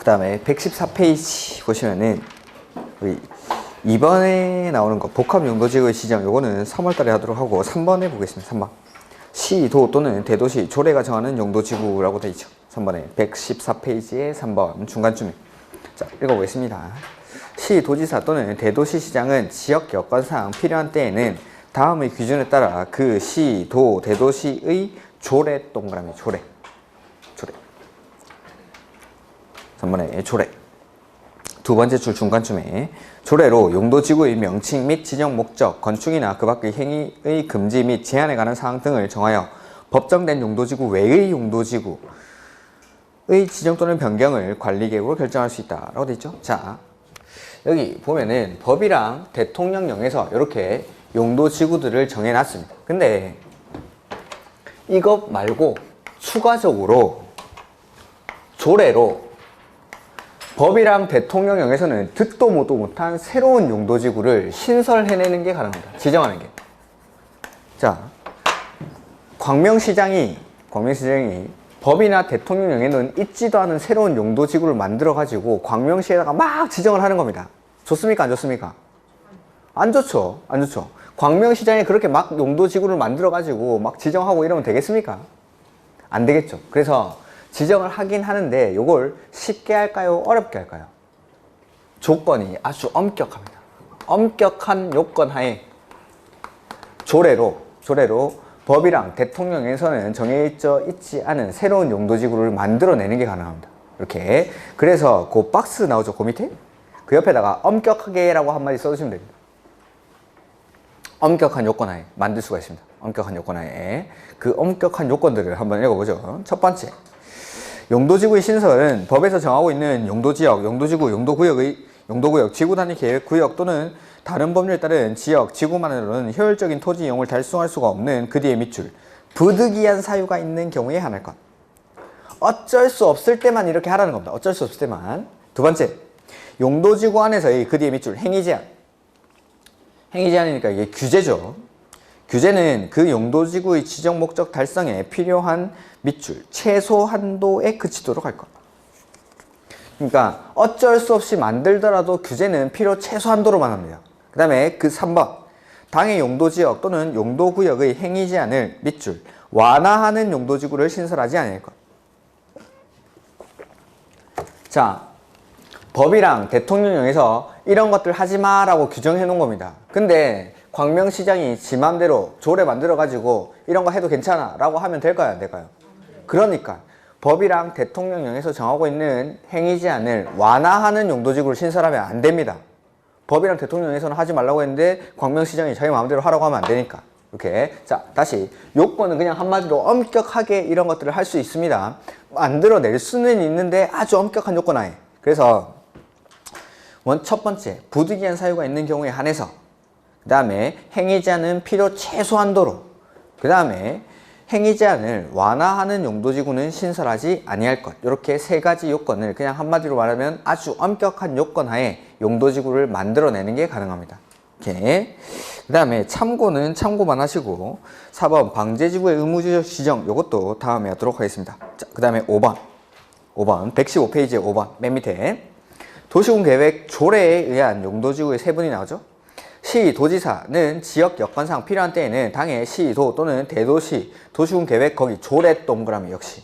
그 다음에 114페이지 보시면은 우리 2번에 나오는 거 복합용도지구의 지정, 요거는 3월달에 하도록 하고 3번에 보겠습니다. 3번 시, 도 또는 대도시, 조례가 정하는 용도지구라고 되어 있죠. 3번에 114페이지에 3번 중간쯤에. 자, 읽어보겠습니다. 시, 도지사 또는 대도시시장은 지역 여건상 필요한 때에는 다음의 기준에 따라 그 시, 도, 대도시의 조례 동그라미 조례 3번에 조례. 두 번째 줄 중간쯤에 조례로 용도지구의 명칭 및 지정 목적, 건축이나 그 밖의 행위의 금지 및 제한에 관한 사항 등을 정하여 법정된 용도지구 외의 용도지구의 지정 또는 변경을 관리계획으로 결정할 수 있다라고 되어 있죠. 자, 여기 보면은 법이랑 대통령령에서 이렇게 용도지구들을 정해놨습니다. 근데 이것 말고 추가적으로 조례로 법이랑 대통령령에서는 듣도 보도 못한 새로운 용도지구를 신설해내는 게 가능합니다. 지정하는 게. 자, 광명시장이 법이나 대통령령에는 있지도 않은 새로운 용도지구를 만들어가지고 광명시에다가 막 지정을 하는 겁니다. 좋습니까? 안 좋습니까? 안 좋죠. 안 좋죠. 광명시장에 그렇게 막 용도지구를 만들어가지고 막 지정하고 이러면 되겠습니까? 안 되겠죠. 그래서 지정을 하긴 하는데 이걸 쉽게 할까요? 어렵게 할까요? 조건이 아주 엄격합니다. 엄격한 요건 하에 조례로 법이랑 대통령에서는 정해져 있지 않은 새로운 용도지구를 만들어내는 게 가능합니다. 이렇게. 그래서 그 박스 나오죠? 그 밑에? 그 옆에다가 엄격하게 라고 한마디 써주시면 됩니다. 엄격한 요건 하에 만들 수가 있습니다. 엄격한 요건 하에. 그 엄격한 요건들을 한번 읽어보죠. 첫 번째. 용도지구의 신설은 법에서 정하고 있는 용도지역, 용도지구, 용도구역, 지구단위 계획구역 또는 다른 법률에 따른 지역, 지구만으로는 효율적인 토지 이용을 달성할 수가 없는 그 뒤의 밑줄, 부득이한 사유가 있는 경우에 한할 것. 어쩔 수 없을 때만 이렇게 하라는 겁니다. 어쩔 수 없을 때만. 두 번째, 용도지구 안에서의 그 뒤의 밑줄, 행위제한. 행위제한이니까 이게 규제죠. 규제는 그 용도지구의 지정 목적 달성에 필요한 밑줄, 최소 한도에 그치도록 할 것. 그러니까 어쩔 수 없이 만들더라도 규제는 필요 최소 한도로만 합니다. 그 다음에 그 3번. 당의 용도지역 또는 용도구역의 행위 제한을 밑줄, 완화하는 용도지구를 신설하지 않을 것. 자, 법이랑 대통령령에서 이런 것들 하지 마라고 규정해 놓은 겁니다. 근데 광명시장이 지 맘대로 조례 만들어가지고 이런 거 해도 괜찮아 라고 하면 될까요? 안 될까요? 그러니까 법이랑 대통령령에서 정하고 있는 행위 제한을 완화하는 용도지구를 신설하면 안 됩니다. 법이랑 대통령령에서는 하지 말라고 했는데 광명시장이 자기 마음대로 하라고 하면 안 되니까. 이렇게. 자, 다시. 요건은 그냥 한마디로 엄격하게 이런 것들을 할 수 있습니다. 만들어낼 수는 있는데 아주 엄격한 요건 하에. 그래서 첫 번째, 부득이한 사유가 있는 경우에 한해서, 그 다음에 행위 제한은 필요 최소한도로, 그 다음에 행위 제한을 완화하는 용도지구는 신설하지 아니할 것. 이렇게 세 가지 요건을 그냥 한마디로 말하면 아주 엄격한 요건 하에 용도지구를 만들어내는 게 가능합니다. 이렇게. 그 다음에 참고는 참고만 하시고 4번 방제지구의 의무적 지정, 이것도 다음에 하도록 하겠습니다. 자, 그 다음에 5번 115페이지에 5번 맨 밑에 도시군 계획 조례에 의한 용도지구의 세분이 나오죠. 시, 도지사는 지역 여건상 필요한 때에는 당의 시, 도 또는 대도시, 도시군 계획 거기 조례 동그라미 역시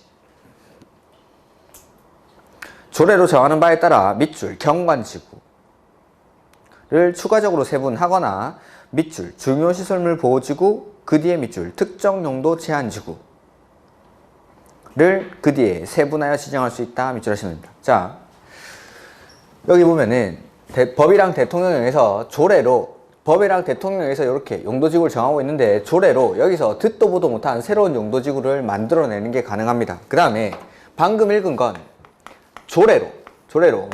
조례로 정하는 바에 따라 밑줄 경관지구를 추가적으로 세분하거나 밑줄 중요시설물 보호지구 그 뒤에 밑줄 특정 용도 제한지구를 그 뒤에 세분하여 지정할 수 있다 밑줄 하시면 됩니다. 자, 여기 보면은 법이랑 대통령령에서 조례로 법이랑 대통령령에서 이렇게 용도지구를 정하고 있는데 조례로 여기서 듣도 보도 못한 새로운 용도지구를 만들어내는 게 가능합니다. 그 다음에 방금 읽은 건 조례로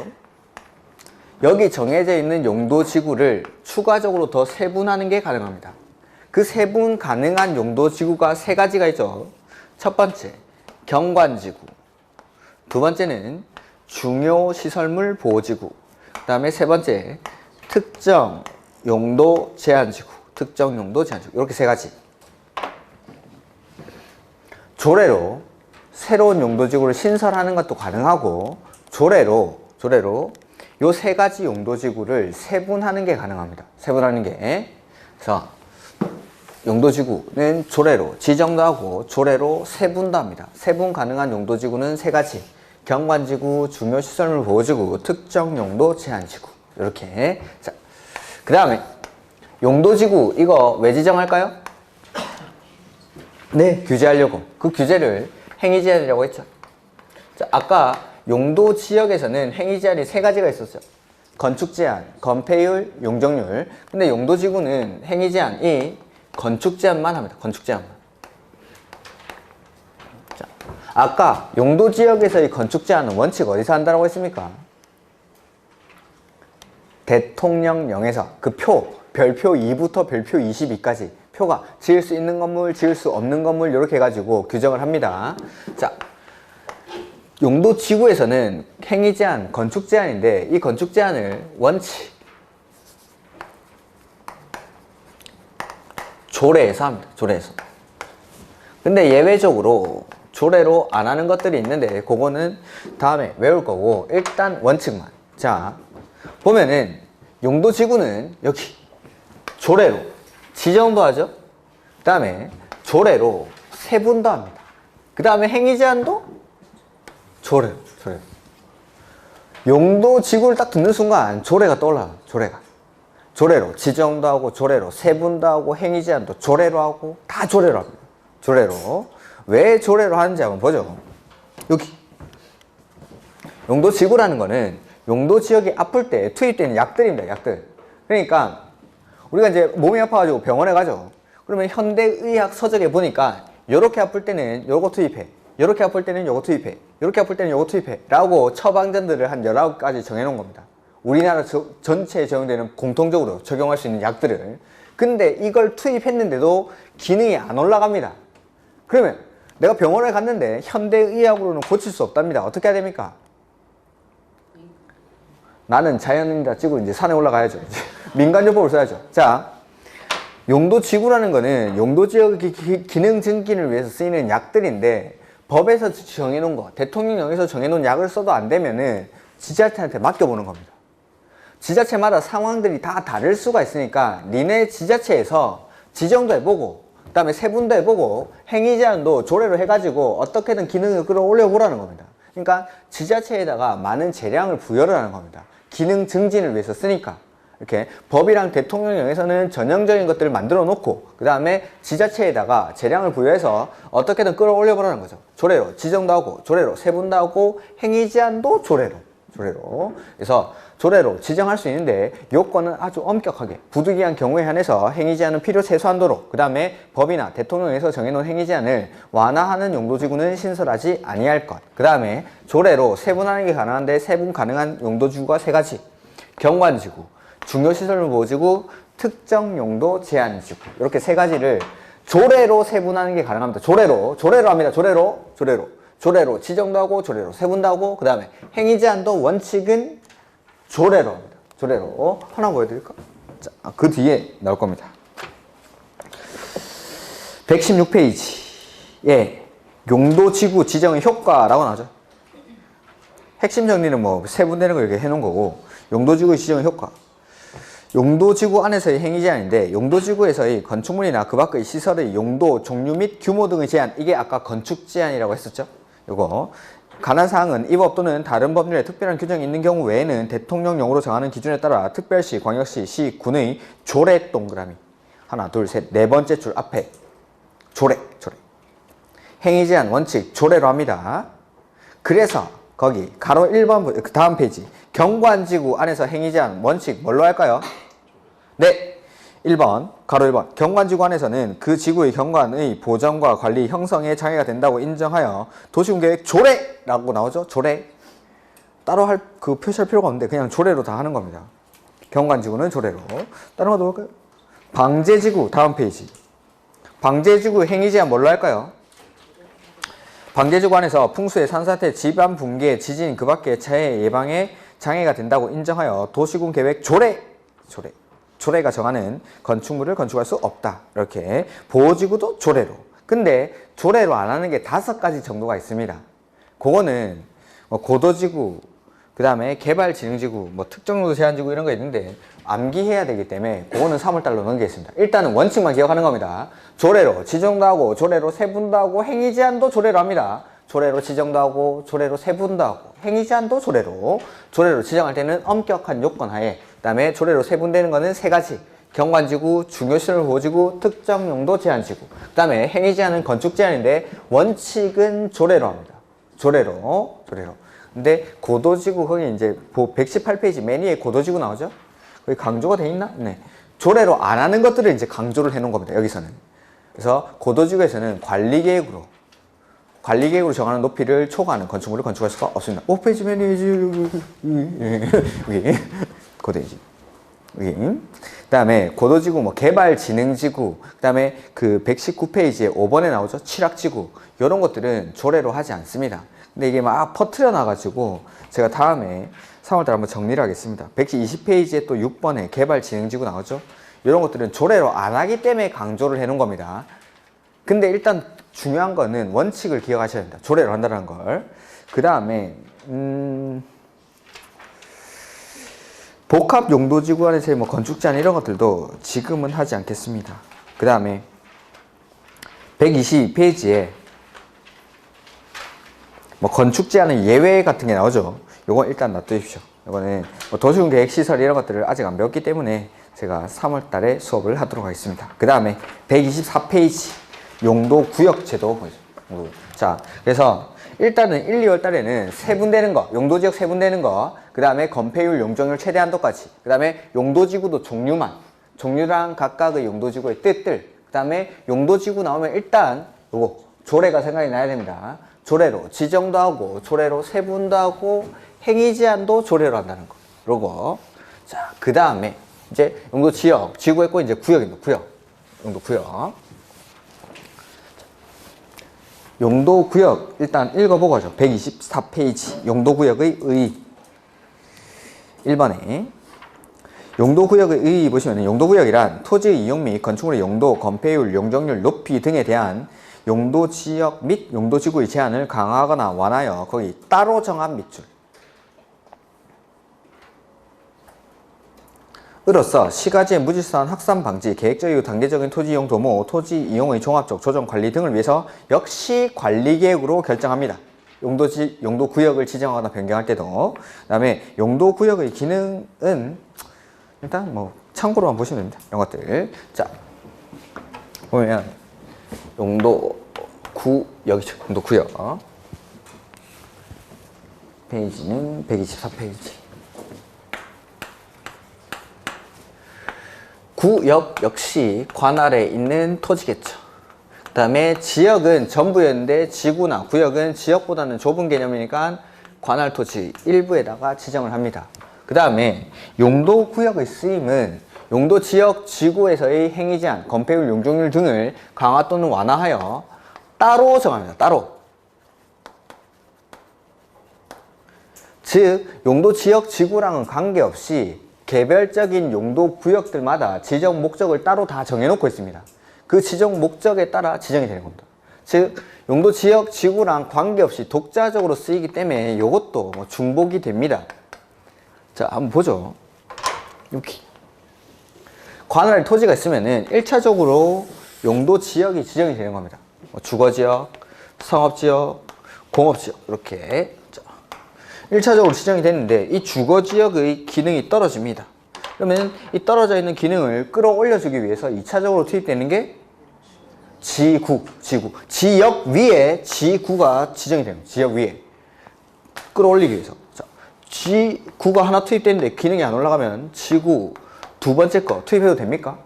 여기 정해져 있는 용도지구를 추가적으로 더 세분하는 게 가능합니다. 그 세분 가능한 용도지구가 세 가지가 있죠. 첫 번째, 경관지구. 두 번째는 중요시설물 보호지구. 그 다음에 세 번째, 특정 용도 제한지구. 이렇게 세 가지. 조례로 새로운 용도지구를 신설하는 것도 가능하고 조례로 요 세 가지 용도지구를 세분하는 게 가능합니다. 세분하는 게. 그래서 용도지구는 조례로 지정도 하고 조례로 세분도 합니다. 세분 가능한 용도지구는 세 가지. 경관지구, 중요시설물 보호지구, 특정용도 제한지구. 이렇게. 자, 그 다음에 용도지구 이거 왜 지정할까요? 네, 규제하려고. 그 규제를 행위제한이라고 했죠. 자, 아까 용도지역에서는 행위제한이 세 가지가 있었죠. 건축제한, 건폐율, 용적률. 근데 용도지구는 행위제한이 건축제한만 합니다. 건축제한만. 자, 아까 용도지역에서의 건축제한은 원칙 어디서 한다고 했습니까? 대통령령에서 그 별표 2부터 별표 22까지 표가 지을 수 있는 건물, 지을 수 없는 건물 이렇게 해가지고 규정을 합니다. 자, 용도지구에서는 행위제한, 건축제한인데 이 건축제한을 원칙 조례에서 합니다. 조례에서. 근데 예외적으로 조례로 안 하는 것들이 있는데 그거는 다음에 외울 거고 일단 원칙만. 자, 보면은 용도지구는 여기 조례로 지정도 하죠. 그 다음에 조례로 세분도 합니다. 그 다음에 행위제한도 조례로. 용도지구를 딱 듣는 순간 조례가 떠올라요. 조례로 지정도 하고 조례로 세분도 하고 행위제한도 조례로 하고 다 조례로 합니다. 조례로. 왜 조례로 하는지 한번 보죠. 여기 용도지구라는 거는 용도지역이 아플 때 투입되는 약들입니다. 약들. 그러니까 우리가 이제 몸이 아파가지고 병원에 가죠. 그러면 현대의학 서적에 보니까 요렇게 아플 때는 요거 투입해, 요렇게 아플 때는 요거 투입해, 요렇게 아플 때는 요거 투입해 라고 처방전들을 한 19가지 정해놓은 겁니다. 우리나라 전체에 적용되는 공통적으로 적용할 수 있는 약들을. 근데 이걸 투입했는데도 기능이 안 올라갑니다. 그러면 내가 병원에 갔는데 현대의학으로는 고칠 수 없답니다. 어떻게 해야 됩니까? 나는 자연인이다 찍고 이제 산에 올라가야죠. 민간요법을 써야죠. 자, 용도지구라는 거는 용도지역의 기능 증진을 위해서 쓰이는 약들인데 법에서 정해놓은 거, 대통령령에서 정해놓은 약을 써도 안 되면은 지자체한테 맡겨보는 겁니다. 지자체마다 상황들이 다 다를 수가 있으니까 니네 지자체에서 지정도 해보고 그 다음에 세분도 해보고 행위제한도 조례로 해가지고 어떻게든 기능을 끌어올려 보라는 겁니다. 그러니까 지자체에다가 많은 재량을 부여를 하는 겁니다. 기능 증진을 위해서 쓰니까. 이렇게 법이랑 대통령령에서는 전형적인 것들을 만들어 놓고 그 다음에 지자체에다가 재량을 부여해서 어떻게든 끌어올려 보라는 거죠. 조례로 지정도 하고 조례로 세분도 하고 행위제한도 조례로. 그래서 조례로 지정할 수 있는데 요건은 아주 엄격하게 부득이한 경우에 한해서 행위제한은 필요 최소한도로 그 다음에 법이나 대통령에서 정해놓은 행위제한을 완화하는 용도지구는 신설하지 아니할 것. 그 다음에 조례로 세분하는 게 가능한데 세분 가능한 용도지구가 세 가지. 경관지구, 중요시설물 보호지구, 특정용도 제한지구. 이렇게 세 가지를 조례로 세분하는 게 가능합니다. 조례로 합니다. 조례로 지정도 하고 조례로 세분도 하고 그 다음에 행위제한도 원칙은 조례로 합니다. 조례로. 하나 보여드릴까? 자, 그 뒤에 나올 겁니다. 116페이지에 용도지구 지정의 효과라고 나오죠. 핵심 정리는 뭐 세분되는 거 이렇게 해놓은 거고 용도지구의 지정의 효과. 용도지구 안에서의 행위제한인데 용도지구에서의 건축물이나 그 밖의 시설의 용도, 종류 및 규모 등의 제한. 이게 아까 건축제한이라고 했었죠. 요거 관한 사항은 이 법 또는 다른 법률에 특별한 규정이 있는 경우 외에는 대통령령으로 정하는 기준에 따라 특별시, 광역시, 시, 군의 조례 동그라미 하나, 둘, 셋, 네 번째 줄 앞에 조례 행위제한 원칙 조례로 합니다. 그래서 거기 가로 1번 그 다음 페이지 경관지구 안에서 행위제한 원칙 뭘로 할까요? 네, 1번 가로 1번 경관지구 안에서는 그 지구의 경관의 보전과 관리 형성에 장애가 된다고 인정하여 도시군계획 조례라고 나오죠. 조례 따로 그 표시할 필요가 없는데 그냥 조례로 다 하는 겁니다. 경관지구는 조례로. 다른 거 볼까요? 방제지구 다음 페이지 방제지구 행위제한 뭘로 할까요? 방제지구 안에서 풍수의 산사태, 지반 붕괴, 지진 그 밖의 재해 예방에 장애가 된다고 인정하여 도시군계획 조례가 정하는 건축물을 건축할 수 없다. 이렇게 보호지구도 조례로. 근데 조례로 안 하는 게 5가지 정도가 있습니다. 그거는 뭐 고도지구, 그 다음에 개발진흥지구, 뭐 특정용도 제한지구 이런 거 있는데 암기해야 되기 때문에 그거는 3월달로 넘기겠습니다. 일단은 원칙만 기억하는 겁니다. 조례로 지정도 하고 조례로 세분도 하고 행위제한도 조례로 합니다. 조례로 지정도 하고 조례로 세분도 하고 행위제한도 조례로 지정할 때는 엄격한 요건 하에, 그 다음에 조례로 세분되는 거는 3가지, 경관지구, 중요시설보호지구, 특정용도 제한지구, 그 다음에 행위제한은 건축제한인데 원칙은 조례로 합니다. 조례로. 근데 고도지구, 거기 이제 118페이지 맨 위에 고도지구 나오죠? 거기 강조가 돼 있나? 네. 조례로 안 하는 것들을 이제 강조를 해 놓은 겁니다. 여기서는. 그래서 고도지구에서는 관리계획으로 정하는 높이를 초과하는 건축물을 건축할 수가 없습니다. 5페이지 맨 위에 여기 고도지구. 그 다음에 고도지구, 뭐 개발진흥지구, 그 다음에 그 119페이지에 5번에 나오죠? 취락지구. 이런 것들은 조례로 하지 않습니다. 근데 이게 막 퍼트려 놔가지고 제가 다음에 3월달 한번 정리를 하겠습니다. 120페이지에 또 6번에 개발진흥지구 나오죠? 이런 것들은 조례로 안 하기 때문에 강조를 해 놓은 겁니다. 근데 일단 중요한 거는 원칙을 기억하셔야 됩니다. 조례로 한다는 걸. 그 다음에 복합용도지구 안에서의 뭐 건축제한 이런 것들도 지금은 하지 않겠습니다. 그 다음에 122페이지에 뭐 건축제한의 예외 같은 게 나오죠. 요거 일단 놔두십시오. 요거는 뭐 도시군계획시설 이런 것들을 아직 안 배웠기 때문에 제가 3월 달에 수업을 하도록 하겠습니다. 그 다음에 124페이지 용도구역제도 보죠. 자, 그래서 일단은 1, 2월 달에는 세분되는 거, 용도지역 세분되는 거, 그 다음에 건폐율, 용적률 최대 한도까지, 그 다음에 용도지구도 종류랑 각각의 용도지구의 뜻들, 그 다음에 용도지구 나오면 일단 요거 조례가 생각이 나야 됩니다. 조례로 지정도 하고 조례로 세분도 하고 행위제한도 조례로 한다는 거. 요거. 자, 그 다음에 이제 용도지역, 지구했고 이제 구역입니다. 용도구역. 용도구역 일단 읽어보고 하죠. 124페이지 용도구역의 의의. 1번에 용도구역의 의의 보시면 용도구역이란 토지의 이용 및 건축물의 용도, 건폐율, 용적률, 높이 등에 대한 용도지역 및 용도지구의 제한을 강화하거나 완화하여 거기 따로 정한 밑줄 으로써 시가지의 무질서한 확산 방지, 계획적이고 단계적인 토지 이용 도모, 토지 이용의 종합적 조정 관리 등을 위해서 역시 관리계획으로 결정합니다. 용도구역을 지정하거나 변경할 때도. 그 다음에 용도구역의 기능은 일단 뭐 참고로만 보시면 됩니다. 이런 것들. 자, 보면 용도구역이죠. 용도구역. 페이지는 124페이지. 구역 역시 관할에 있는 토지겠죠. 그 다음에 지역은 전부였는데 지구나 구역은 지역보다는 좁은 개념이니까 관할 토지 일부에다가 지정을 합니다. 그 다음에 용도구역의 쓰임은 용도지역 지구에서의 행위제한, 건폐율, 용적률 등을 강화 또는 완화하여 따로 정합니다. 따로. 즉 용도지역 지구랑은 관계없이 개별적인 용도구역들마다 지정 목적을 따로 다 정해놓고 있습니다. 그 지정 목적에 따라 지정이 되는 겁니다. 즉 용도지역 지구랑 관계없이 독자적으로 쓰이기 때문에 이것도 뭐 중복이 됩니다. 자, 한번 보죠. 여기 관할 토지가 있으면은 1차적으로 용도지역이 지정이 되는 겁니다. 뭐 주거지역, 상업지역, 공업지역 이렇게 1차적으로 지정이 됐는데 이 주거지역의 기능이 떨어집니다. 그러면 이 떨어져 있는 기능을 끌어올려주기 위해서 2차적으로 투입되는 게 지역 위에 지구가 지정이 됩니다. 지역 위에 끌어올리기 위해서. 자, 지구가 하나 투입됐는데 기능이 안 올라가면 지구 두 번째 거 투입해도 됩니까?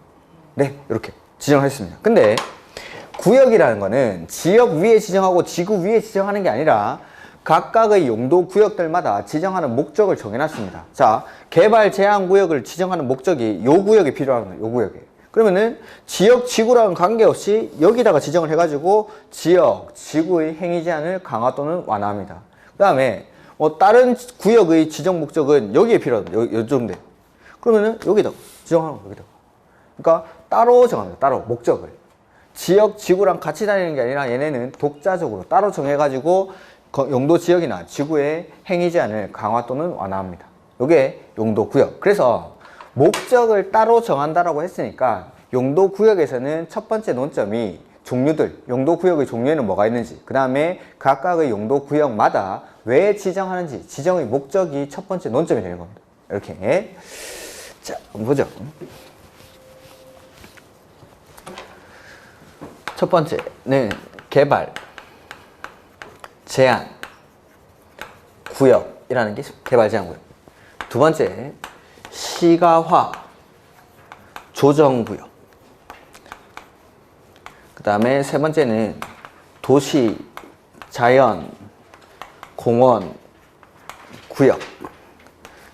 네, 이렇게 지정했습니다. 근데 구역이라는 거는 지역 위에 지정하고 지구 위에 지정하는 게 아니라 각각의 용도구역들마다 지정하는 목적을 정해놨습니다. 자, 개발 제한구역을 지정하는 목적이 요 구역이 필요한 거예요. 요 구역에. 그러면은 지역, 지구랑은 관계없이 여기다가 지정을 해가지고 지역, 지구의 행위 제한을 강화 또는 완화합니다. 그 다음에 뭐 다른 구역의 지정 목적은 여기에 필요하다. 요 정도. 그러면은 여기다가 지정하는 거 여기다가. 그러니까 따로 정합니다. 따로 목적을. 지역 지구랑 같이 다니는 게 아니라 얘네는 독자적으로 따로 정해가지고 용도 지역이나 지구의 행위 제한을 강화 또는 완화합니다. 이게 용도 구역. 그래서 목적을 따로 정한다라고 했으니까 용도 구역에서는 첫 번째 논점이 종류들, 용도 구역의 종류에는 뭐가 있는지, 그 다음에 각각의 용도 구역마다 왜 지정하는지, 지정의 목적이 첫 번째 논점이 되는 겁니다. 이렇게. 자, 한번 보죠. 첫 번째는 개발, 제한, 구역이라는 게 개발 제한 구역. 두 번째, 시가화, 조정 구역. 그 다음에 세 번째는 도시, 자연, 공원, 구역.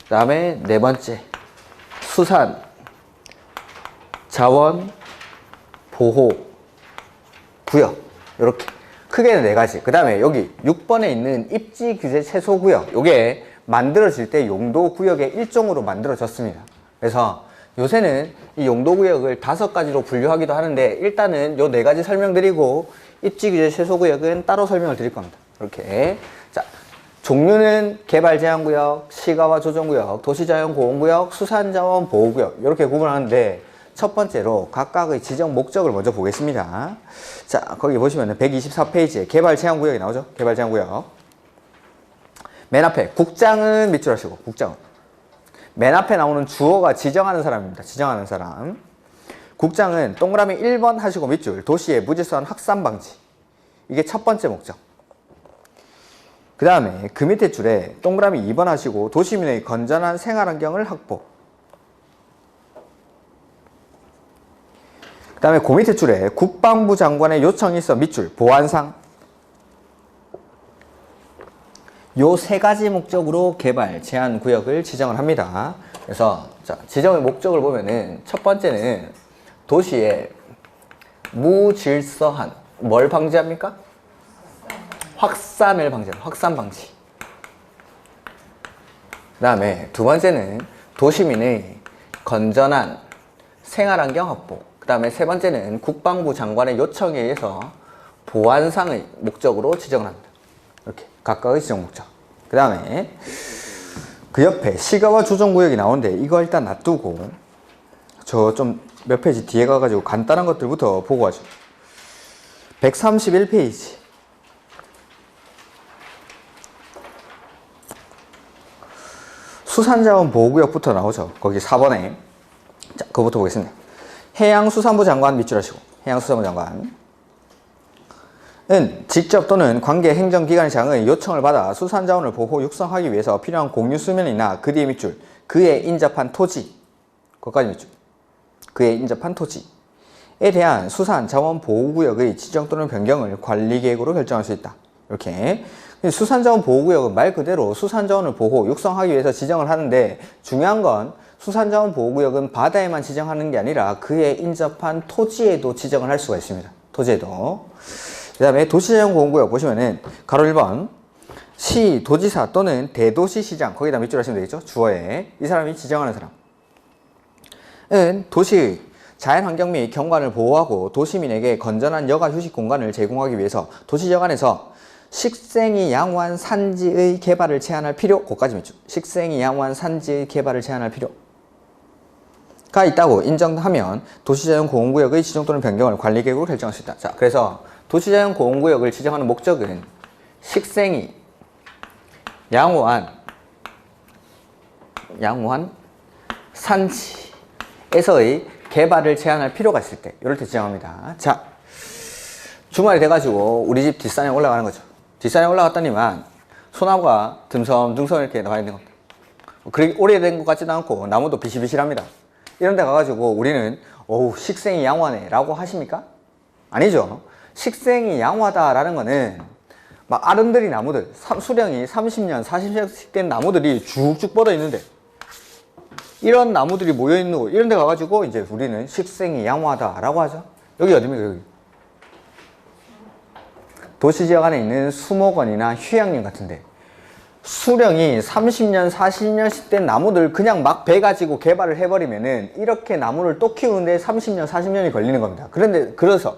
그 다음에 네 번째, 수산, 자원, 보호, 구역. 이렇게 크게는 네 가지. 그 다음에 여기 6번에 있는 입지 규제 최소 구역, 요게 만들어질 때 용도 구역의 일종으로 만들어졌습니다. 그래서 요새는 이 용도 구역을 5가지로 분류하기도 하는데, 일단은 요 네 가지 설명드리고 입지 규제 최소 구역은 따로 설명을 드릴 겁니다. 이렇게. 자, 종류는 개발 제한 구역, 시가화 조정 구역, 도시자연 보호 구역, 수산자원 보호 구역, 이렇게 구분하는데, 첫 번째로 각각의 지정 목적을 먼저 보겠습니다. 자, 거기 보시면 124페이지에 개발 제한 구역이 나오죠. 개발 제한 구역. 맨 앞에 국장은 밑줄 하시고, 국장은. 맨 앞에 나오는 주어가 지정하는 사람입니다. 지정하는 사람. 국장은 동그라미 1번 하시고 밑줄, 도시의 무질서한 확산 방지. 이게 첫 번째 목적. 그 다음에 그 밑에 줄에 동그라미 2번 하시고 도시민의 건전한 생활환경을 확보. 그 다음에 그 밑에 줄에 국방부 장관의 요청이 있어 밑줄, 보안상. 요 세 가지 목적으로 개발, 제한 구역을 지정을 합니다. 그래서 자, 지정의 목적을 보면은 첫 번째는 도시의 무질서한, 뭘 방지합니까? 확산을 방지합니다. 확산 방지. 그 다음에 두 번째는 도시민의 건전한 생활환경 확보. 그 다음에 세 번째는 국방부 장관의 요청에 의해서 보안상의 목적으로 지정을 합니다. 이렇게 각각의 지정 목적. 그 다음에 그 옆에 시가와 조정구역이 나오는데 이거 일단 놔두고 저 좀 몇 페이지 뒤에 가가지고 간단한 것들부터 보고 가죠. 131페이지. 수산자원 보호구역부터 나오죠. 거기 4번에. 자, 그거부터 보겠습니다. 해양수산부 장관 밑줄 하시고, 해양수산부 장관은 직접 또는 관계 행정기관장의 요청을 받아 수산자원을 보호 육성하기 위해서 필요한 공유 수면이나 그 뒤에 밑줄, 그에 인접한 토지, 거기까지 밑줄, 그에 인접한 토지에 대한 수산자원 보호구역의 지정 또는 변경을 관리계획으로 결정할 수 있다. 이렇게. 수산자원 보호구역은 말 그대로 수산자원을 보호, 육성하기 위해서 지정을 하는데, 중요한 건 수산자원 보호구역은 바다에만 지정하는 게 아니라 그에 인접한 토지에도 지정을 할 수가 있습니다. 토지에도. 그 다음에 도시자연보호구역 보시면은 가로 1번 시, 도지사 또는 대도시시장, 거기다 밑줄 하시면 되겠죠. 주어에 이 사람이 지정하는 사람은 도시의 자연환경 및 경관을 보호하고 도시민에게 건전한 여가 휴식 공간을 제공하기 위해서 도시적 안에서 식생이 양호한 산지의 개발을 제한할 필요, 거기까지 밑줄. 식생이 양호한 산지의 개발을 제한할 필요가 있다고 인정하면 도시자연보호구역의 지정 또는 변경을 관리계획으로 결정할 수 있다. 자, 그래서 도시자연보호구역을 지정하는 목적은 식생이 양호한 산지에서의 개발을 제한할 필요가 있을 때, 이럴 때 지정합니다. 자, 주말이 돼가지고 우리 집 뒷산에 올라가는 거죠. 뒷산에 올라갔더니만 소나무가 듬성듬성 이렇게 나와 있는 겁니다. 그렇게 오래된 것 같지도 않고 나무도 비실비실합니다. 이런 데 가가지고 우리는 어우, 식생이 양호하네 라고 하십니까? 아니죠. 식생이 양호하다라는 거는 막 아름드리 나무들, 수령이 30년, 40년씩 된 나무들이 쭉쭉 뻗어 있는데, 이런 나무들이 모여 있는 곳, 이런 데 가가지고 이제 우리는 식생이 양호하다라고 하죠. 여기 어디입니까, 여기? 도시지역 안에 있는 수목원이나 휴양림 같은데, 수령이 30년, 40년씩 된 나무들 그냥 막 베가지고 개발을 해버리면은 이렇게 나무를 또 키우는데 30년, 40년이 걸리는 겁니다. 그래서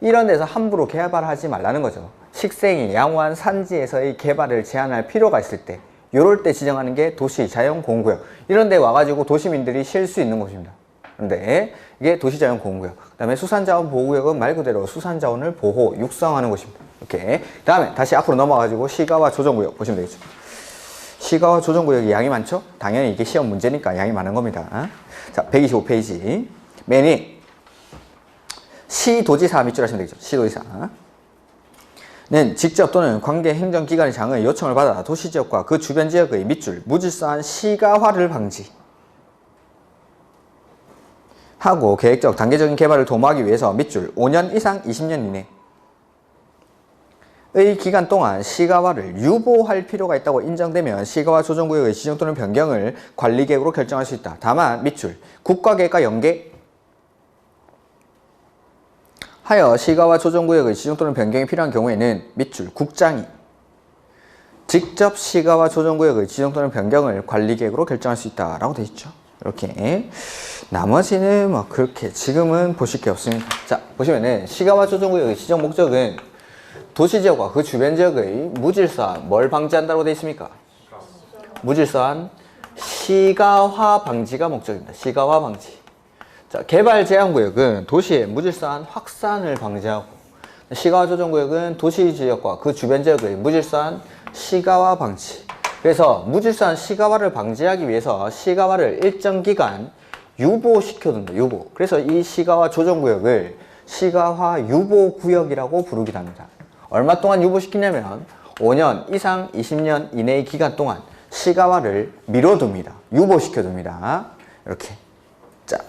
이런 데서 함부로 개발하지 말라는 거죠. 식생이 양호한 산지에서의 개발을 제한할 필요가 있을 때, 요럴 때 지정하는 게 도시자연공원구역. 이런 데 와가지고 도시민들이 쉴 수 있는 곳입니다. 그런데 이게 도시자연공원구역. 그 다음에 수산자원보호구역은 말 그대로 수산자원을 보호, 육성하는 곳입니다. 이렇게. 그 다음에 다시 앞으로 넘어가가지고 시가와 조정구역 보시면 되겠죠. 시가와 조정구역이 양이 많죠? 당연히 이게 시험 문제니까 양이 많은 겁니다. 자, 125페이지. 맨 위. 시도지사 밑줄 하시면 되겠죠. 시도지사는 직접 또는 관계 행정기관의 장의 요청을 받아 도시지역과 그 주변 지역의 밑줄, 무질서한 시가화를 방지 하고 계획적, 단계적인 개발을 도모하기 위해서 밑줄 5년 이상 20년 이내의 기간 동안 시가화를 유보할 필요가 있다고 인정되면 시가화 조정구역의 지정 또는 변경을 관리계획으로 결정할 수 있다. 다만 밑줄 국가계획과 연계 하여 시가화 조정구역의 지정 또는 변경이 필요한 경우에는 밑줄 국장이 직접 시가화 조정구역의 지정 또는 변경을 관리계획으로 결정할 수 있다라고 되어 있죠. 이렇게. 나머지는 뭐 그렇게 지금은 보실 게 없습니다. 자, 보시면은 시가화 조정구역의 지정 목적은 도시지역과 그 주변 지역의 무질서한 뭘 방지한다고 되어 있습니까? 무질서한 시가화 방지가 목적입니다. 시가화 방지. 자, 개발 제한구역은 도시의 무질서한 확산을 방지하고, 시가화 조정구역은 도시지역과 그 주변 지역의 무질서한 시가화 방지. 그래서 무질서한 시가화를 방지하기 위해서 시가화를 일정 기간 유보시켜둔다. 유보. 그래서 이 시가화 조정구역을 시가화 유보구역이라고 부르기도 합니다. 얼마 동안 유보시키냐면 5년 이상 20년 이내의 기간 동안 시가화를 미뤄둡니다. 유보시켜둡니다. 이렇게. 자,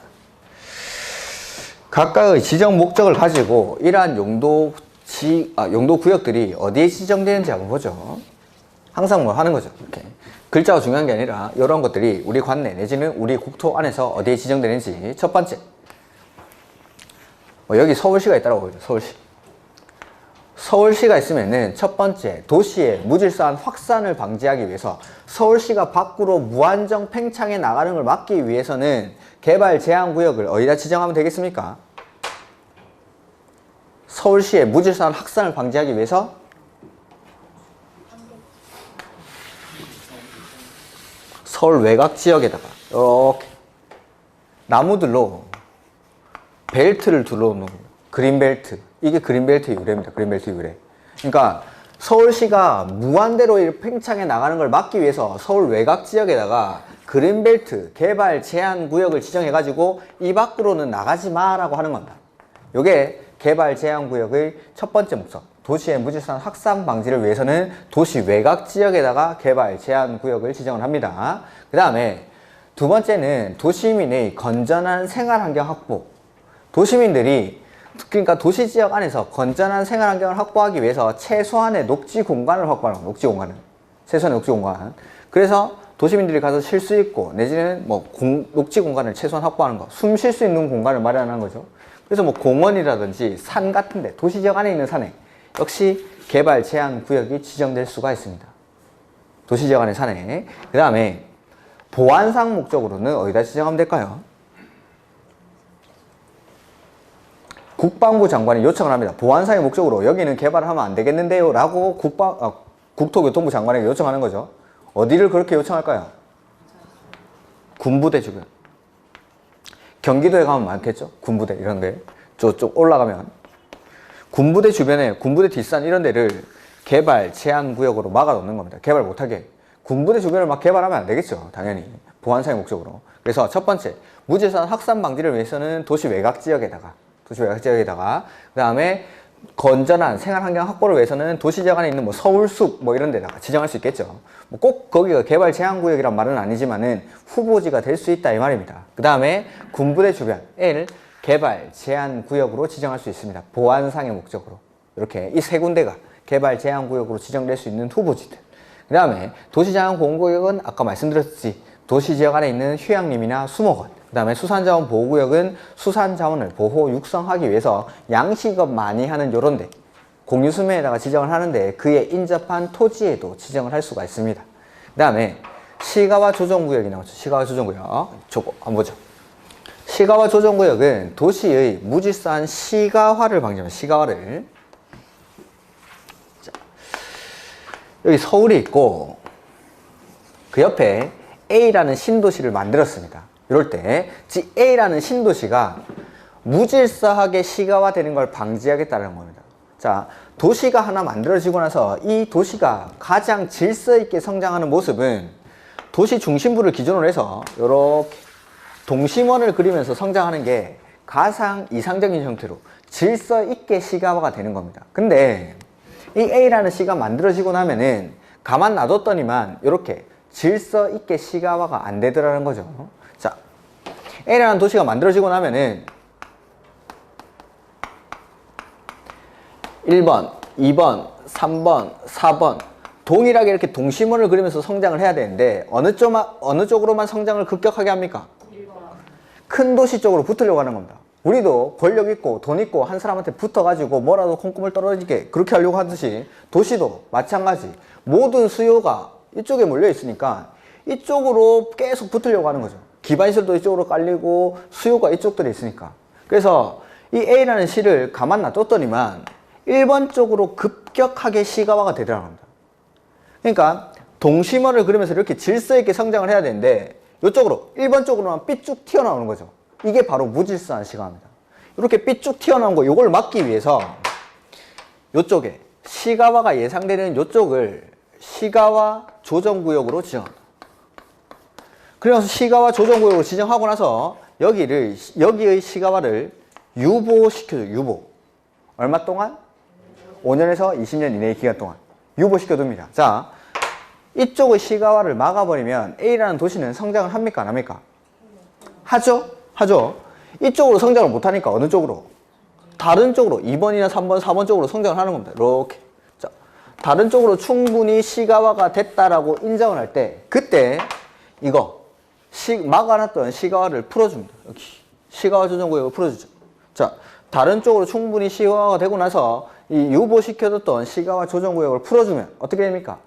각각의 지정 목적을 가지고 이러한 용도 구역들이 어디에 지정되는지 한번 보죠. 항상 뭐 하는 거죠. 이렇게. 글자가 중요한 게 아니라 이런 것들이 우리 관내 내지는 우리 국토 안에서 어디에 지정되는지. 첫 번째, 여기 서울시가 있다고 보죠. 서울시. 서울시가 있으면은 첫 번째, 도시의 무질서한 확산을 방지하기 위해서 서울시가 밖으로 무한정 팽창해 나가는 걸 막기 위해서는 개발 제한 구역을 어디다 지정하면 되겠습니까? 서울시의 무질서한 확산을 방지하기 위해서 서울 외곽 지역에다가 이렇게 나무들로 벨트를 둘러놓은 거예요. 그린벨트. 이게 그린벨트의 유래입니다. 그린벨트 유래. 그러니까 서울시가 무한대로 팽창해 나가는 걸 막기 위해서 서울 외곽 지역에다가 그린벨트 개발 제한 구역을 지정해가지고 이 밖으로는 나가지 마라고 하는 겁니다. 이게 개발 제한 구역의 첫 번째 목적. 도시의 무질서한 확산 방지를 위해서는 도시 외곽 지역에다가 개발 제한 구역을 지정을 합니다. 그 다음에 두 번째는 도시민의 건전한 생활 환경 확보. 도시민들이, 그러니까 도시 지역 안에서 건전한 생활 환경을 확보하기 위해서 최소한의 녹지 공간을 확보하는 거예요. 녹지 공간을. 최소한의 녹지 공간. 그래서 도시민들이 가서 쉴 수 있고, 내지는 뭐 녹지 공간을 최소한 확보하는 거. 숨 쉴 수 있는 공간을 마련하는 거죠. 그래서 뭐 공원이라든지 산 같은데, 도시 지역 안에 있는 산에 역시 개발 제한 구역이 지정될 수가 있습니다. 도시 지역 안의 산에. 그 다음에 보안상 목적으로는 어디다 지정하면 될까요? 국방부 장관이 요청을 합니다. 보안상의 목적으로 여기는 개발을 하면 안 되겠는데요 라고 국토교통부 장관에게 요청하는 거죠. 어디를 그렇게 요청할까요? 군부대 주변. 경기도에 가면 많겠죠? 군부대 이런 게. 저쪽 올라가면 군부대 주변에, 군부대 뒷산 이런 데를 개발 제한 구역으로 막아놓는 겁니다. 개발 못하게. 군부대 주변을 막 개발하면 안 되겠죠. 당연히. 보안상의 목적으로. 그래서 첫 번째, 무질서한 확산 방지를 위해서는 도시 외곽 지역에다가, 그 다음에 건전한 생활 환경 확보를 위해서는 도시 지역 안에 있는 뭐 서울숲 뭐 이런 데다가 지정할 수 있겠죠. 뭐 꼭 거기가 개발 제한 구역이란 말은 아니지만은 후보지가 될 수 있다 이 말입니다. 그 다음에 군부대 주변을 개발 제한 구역으로 지정할 수 있습니다. 보안상의 목적으로. 이렇게 이 세 군데가 개발 제한 구역으로 지정될 수 있는 후보지들. 그 다음에 도시자원 공구역은 아까 말씀드렸듯이 도시지역 안에 있는 휴양림이나 수목원. 그 다음에 수산자원 보호구역은 수산자원을 보호, 육성하기 위해서 양식업 많이 하는 요런 데, 공유수면에다가 지정을 하는데 그에 인접한 토지에도 지정을 할 수가 있습니다. 그 다음에 시가화 조정구역이 나오죠. 시가화 조정구역. 저거 한번 보죠. 시가와 조정구역은 도시의 무질서한 시가화를 방지합니다. 시가화를. 자, 여기 서울이 있고 그 옆에 A라는 신도시를 만들었습니다. 이럴 때 A라는 신도시가 무질서하게 시가화되는 걸 방지하겠다는 겁니다. 자, 도시가 하나 만들어지고 나서 이 도시가 가장 질서 있게 성장하는 모습은 도시 중심부를 기준으로 해서 이렇게 동심원을 그리면서 성장하는 게 가장 이상적인 형태로 질서 있게 시가화가 되는 겁니다. 근데 이 A라는 시가 만들어지고 나면은 가만 놔뒀더니만 이렇게 질서 있게 시가화가 안 되더라는 거죠. 자, A라는 도시가 만들어지고 나면은 1번, 2번, 3번, 4번 동일하게 이렇게 동심원을 그리면서 성장을 해야 되는데 어느 쪽으로만 성장을 급격하게 합니까? 1번. 큰 도시 쪽으로 붙으려고 하는 겁니다. 우리도 권력 있고 돈 있고 한 사람한테 붙어가지고 뭐라도 콩고물 떨어지게 그렇게 하려고 하듯이 도시도 마찬가지. 모든 수요가 이쪽에 몰려 있으니까 이쪽으로 계속 붙으려고 하는 거죠. 기반시설도 이쪽으로 깔리고 수요가 이쪽들에 있으니까. 그래서 이 A라는 시를 가만 놔뒀더니만 1번 쪽으로 급격하게 시가화가 되더라는 겁니다. 그러니까 동심원을 그리면서 이렇게 질서 있게 성장을 해야 되는데 이쪽으로 1번 쪽으로만 삐쭉 튀어나오는 거죠. 이게 바로 무질서한 시가화입니다. 이렇게 삐쭉 튀어나온 거 이걸 막기 위해서 이쪽에 시가화가 예상되는 이쪽을 시가화 조정구역으로 지정합니다. 그래서 시가화 조정구역으로 지정하고 나서 여기의 시가화를 유보시켜줘요. 유보. 얼마 동안? 5년에서 20년 이내의 기간 동안 유보시켜둡니다. 자, 이쪽의 시가화를 막아버리면 A라는 도시는 성장을 합니까? 안 합니까? 하죠? 하죠. 이쪽으로 성장을 못하니까 어느 쪽으로? 다른 쪽으로 2번이나 3번, 4번 쪽으로 성장을 하는 겁니다. 이렇게. 자, 다른 쪽으로 충분히 시가화가 됐다라고 인정을 할 때 그때 이거 막아놨던 시가화를 풀어줍니다. 여기 시가화 조정구역을 풀어주죠. 자, 다른 쪽으로 충분히 시가화가 되고 나서 이 유보시켜뒀던 시가화 조정구역을 풀어주면 어떻게 됩니까?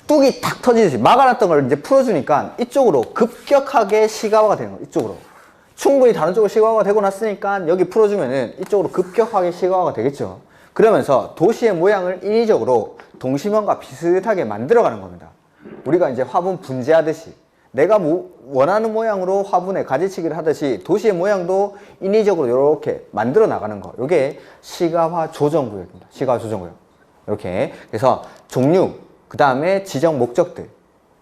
뚝이 탁 터지듯이 막아놨던 걸 이제 풀어주니까 이쪽으로 급격하게 시가화가 되는 거예요. 이쪽으로. 충분히 다른 쪽으로 시가화가 되고 났으니까 여기 풀어주면은 이쪽으로 급격하게 시가화가 되겠죠. 그러면서 도시의 모양을 인위적으로 동심원과 비슷하게 만들어가는 겁니다. 우리가 이제 화분 분재하듯이 내가 원하는 모양으로 화분에 가지치기를 하듯이 도시의 모양도 인위적으로 이렇게 만들어 나가는 거. 이게 시가화 조정구역입니다. 시가화 조정구역. 이렇게. 그래서 종류, 그 다음에 지정 목적들.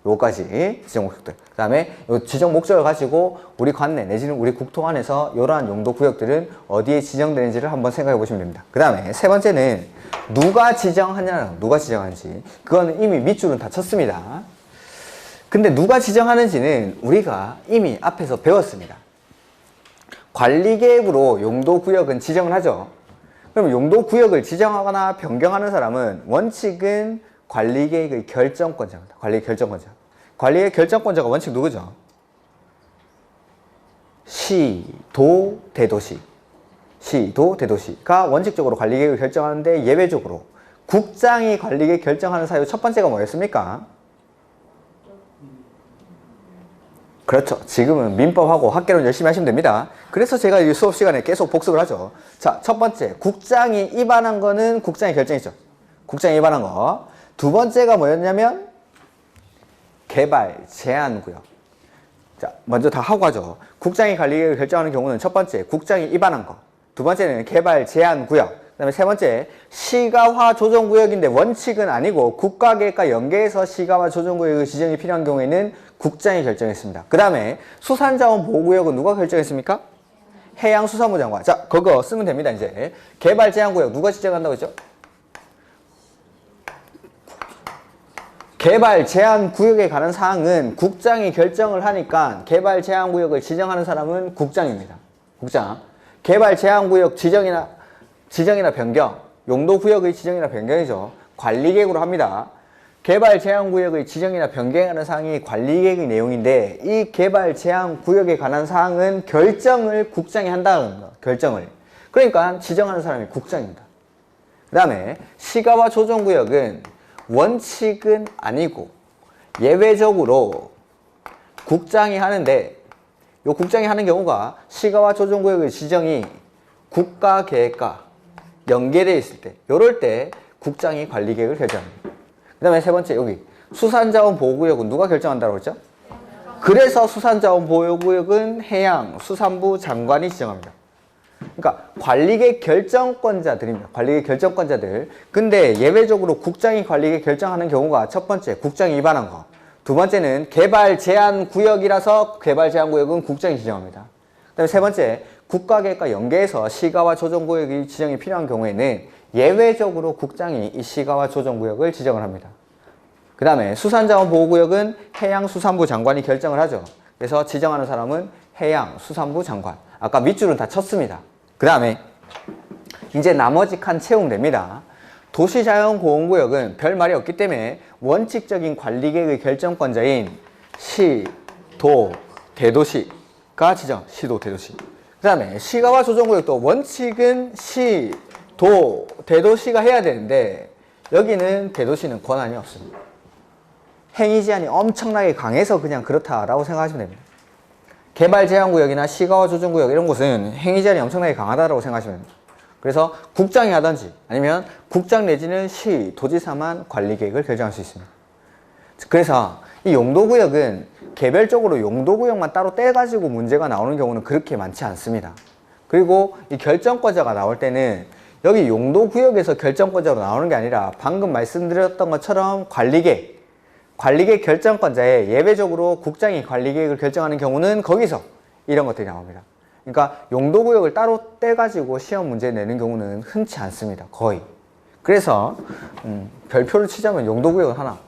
요까지 지정 목적들. 그 다음에 요 지정 목적을 가지고 우리 관내 내지는 우리 국토 안에서 이러한 용도 구역들은 어디에 지정되는지를 한번 생각해 보시면 됩니다. 그 다음에 세 번째는 누가 지정하냐, 누가 지정하는지. 그거는 이미 밑줄은 다 쳤습니다. 근데 누가 지정하는지는 우리가 이미 앞에서 배웠습니다. 관리계획으로 용도구역은 지정을 하죠. 그럼 용도구역을 지정하거나 변경하는 사람은 원칙은 관리계획의 결정권자입니다. 관리계획 결정권자. 관리계획 결정권자가 원칙 누구죠? 시, 도, 대도시. 시, 도, 대도시가 원칙적으로 관리계획을 결정하는데 예외적으로 국장이 관리계획 결정하는 사유 첫 번째가 뭐였습니까? 그렇죠. 지금은 민법하고 학개론 열심히 하시면 됩니다. 그래서 제가 이 수업 시간에 계속 복습을 하죠. 자, 첫 번째, 국장이 위반한 거는 국장이 결정했죠. 국장이 위반한 거. 두 번째가 뭐였냐면 개발 제한구역. 자, 먼저 다 하고 가죠. 국장이 관리계획을 결정하는 경우는 첫 번째, 국장이 위반한 거. 두 번째는 개발 제한구역. 그 다음에 세 번째, 시가화 조정구역인데 원칙은 아니고 국가계획과 연계해서 시가화 조정구역의 지정이 필요한 경우에는 국장이 결정했습니다. 그 다음에 수산자원보호구역은 누가 결정했습니까? 해양수산부 장관. 자, 그거 쓰면 됩니다. 이제 개발 제한구역 누가 지정한다고 했죠? 개발 제한구역에 관한 사항은 국장이 결정을 하니까 개발 제한구역을 지정하는 사람은 국장입니다. 국장. 개발 제한구역 지정이나 변경, 용도구역의 지정이나 변경이죠. 관리계획으로 합니다. 개발 제한구역의 지정이나 변경하는 사항이 관리계획의 내용인데 이 개발 제한구역에 관한 사항은 결정을 국장이 한다는 겁니다. 결정을. 그러니까 지정하는 사람이 국장입니다. 그 다음에 시가화 조정구역은 원칙은 아니고 예외적으로 국장이 하는데 요 국장이 하는 경우가 시가와 조정구역의 지정이 국가계획과 연계되어 있을 때, 요럴 때 국장이 관리계획을 결정합니다. 그 다음에 세 번째, 여기 수산자원보호구역은 누가 결정한다고 했죠? 그래서 수산자원보호구역은 해양수산부 장관이 지정합니다. 그러니까 관리계 결정권자들입니다. 관리계 결정권자들. 근데 예외적으로 국장이 관리계 결정하는 경우가 첫 번째, 국장이 위반한 거. 두 번째는 개발 제한 구역이라서 개발 제한 구역은 국장이 지정합니다. 그다음에 세 번째, 국가계획과 연계해서 시가와 조정구역의 지정이 필요한 경우에는 예외적으로 국장이 이 시가와 조정구역을 지정을 합니다. 그 다음에 수산자원보호구역은 해양수산부 장관이 결정을 하죠. 그래서 지정하는 사람은 해양수산부 장관. 아까 밑줄은 다 쳤습니다. 그 다음에 이제 나머지 칸 채우면 됩니다. 도시자연보호구역은 별 말이 없기 때문에 원칙적인 관리계획의 결정권자인 시, 도, 대도시가 지정, 시도, 대도시. 그 다음에 시가와 조정구역도 원칙은 시, 도, 대도시가 해야 되는데 여기는 대도시는 권한이 없습니다. 행위 제한이 엄청나게 강해서 그냥 그렇다라고 생각하시면 됩니다. 개발 제한구역이나 시가와 조정구역 이런 곳은 행위 제한이 엄청나게 강하다라고 생각하시면 됩니다. 그래서 국장이 하든지 아니면 국장 내지는 시, 도지사만 관리계획을 결정할 수 있습니다. 그래서 이 용도구역은 개별적으로 용도구역만 따로 떼가지고 문제가 나오는 경우는 그렇게 많지 않습니다. 그리고 이 결정권자가 나올 때는 여기 용도구역에서 결정권자로 나오는 게 아니라 방금 말씀드렸던 것처럼 관리계획 결정권자에 예외적으로 국장이 관리계획을 결정하는 경우는 거기서 이런 것들이 나옵니다. 그러니까 용도구역을 따로 떼가지고 시험 문제 내는 경우는 흔치 않습니다. 거의. 그래서 별표를 치자면 용도구역은 하나.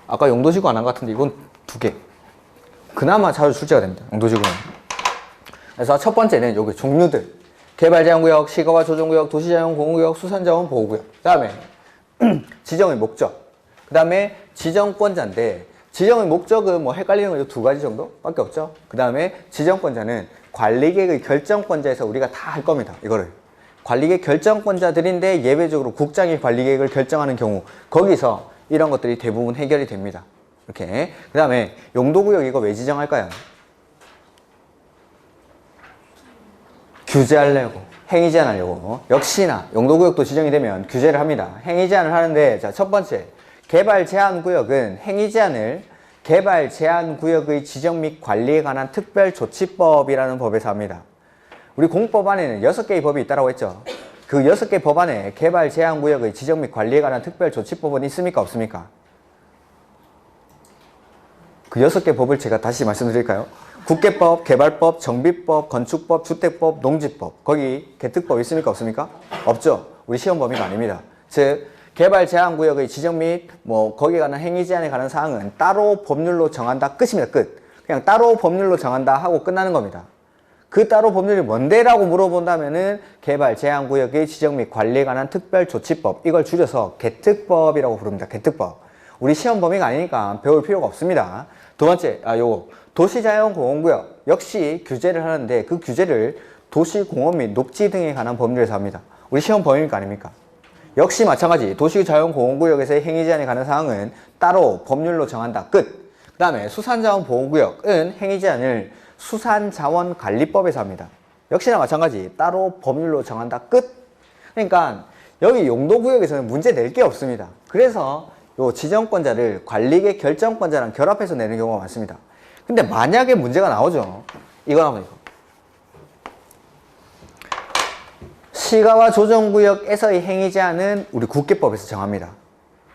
아까 용도지구 안 한 것 같은데 이건 2개. 그나마 자주 출제가 됩니다. 용도지구는. 그래서 첫 번째는 여기 종류들. 개발제한구역, 시가와 조정구역, 도시자연공원구역, 수산자원보호구역. 그 다음에 지정의 목적. 그 다음에 지정권자인데 지정의 목적은 뭐 헷갈리는 거 2가지 정도밖에 없죠. 그 다음에 지정권자는 관리계획의 결정권자에서 우리가 다 할 겁니다. 이거를. 관리계획 결정권자들인데 예외적으로 국장이 관리계획을 결정하는 경우 거기서 이런 것들이 대부분 해결이 됩니다. 이렇게. 그 다음에 용도구역 이거 왜 지정할까요? 규제하려고. 행위 제한하려고. 역시나 용도구역도 지정이 되면 규제를 합니다. 행위 제한을 하는데 자, 첫 번째. 개발 제한 구역은 행위 제한을 개발 제한 구역의 지정 및 관리에 관한 특별조치법이라는 법에서 합니다. 우리 공법 안에는 6개의 법이 있다고 했죠. 그 6개 법 안에 개발 제한 구역의 지정 및 관리에 관한 특별조치법은 있습니까? 없습니까? 그 6개 법을 제가 다시 말씀드릴까요? 국계법, 개발법, 정비법, 건축법, 주택법, 농지법. 거기 개특법 있습니까? 없습니까? 없죠. 우리 시험 범위가 아닙니다. 즉 개발 제한 구역의 지정 및 뭐 거기에 관한 행위 제한에 관한 사항은 따로 법률로 정한다. 끝입니다. 끝. 그냥 따로 법률로 정한다 하고 끝나는 겁니다. 그 따로 법률이 뭔데라고 물어본다면은 개발 제한 구역의 지정 및 관리에 관한 특별조치법. 이걸 줄여서 개특법이라고 부릅니다. 개특법. 우리 시험 범위가 아니니까 배울 필요가 없습니다. 두 번째, 요거 도시자연공원구역 역시 규제를 하는데 그 규제를 도시공원 및 녹지 등에 관한 법률에서 합니다. 우리 시험 범위가 아닙니까? 역시 마찬가지 도시자연공원구역에서의 행위 제한에 관한 사항은 따로 법률로 정한다. 끝. 그 다음에 수산자원보호구역은 행위 제한을 수산자원관리법에서 합니다. 역시나 마찬가지 따로 법률로 정한다. 끝. 그러니까 여기 용도구역에서는 문제 낼 게 없습니다. 그래서 요 지정권자를 관리계 결정권자랑 결합해서 내는 경우가 많습니다. 근데 만약에 문제가 나오죠. 이거 한번 이거. 시가와 조정구역에서의 행위 제한은 우리 국계법에서 정합니다.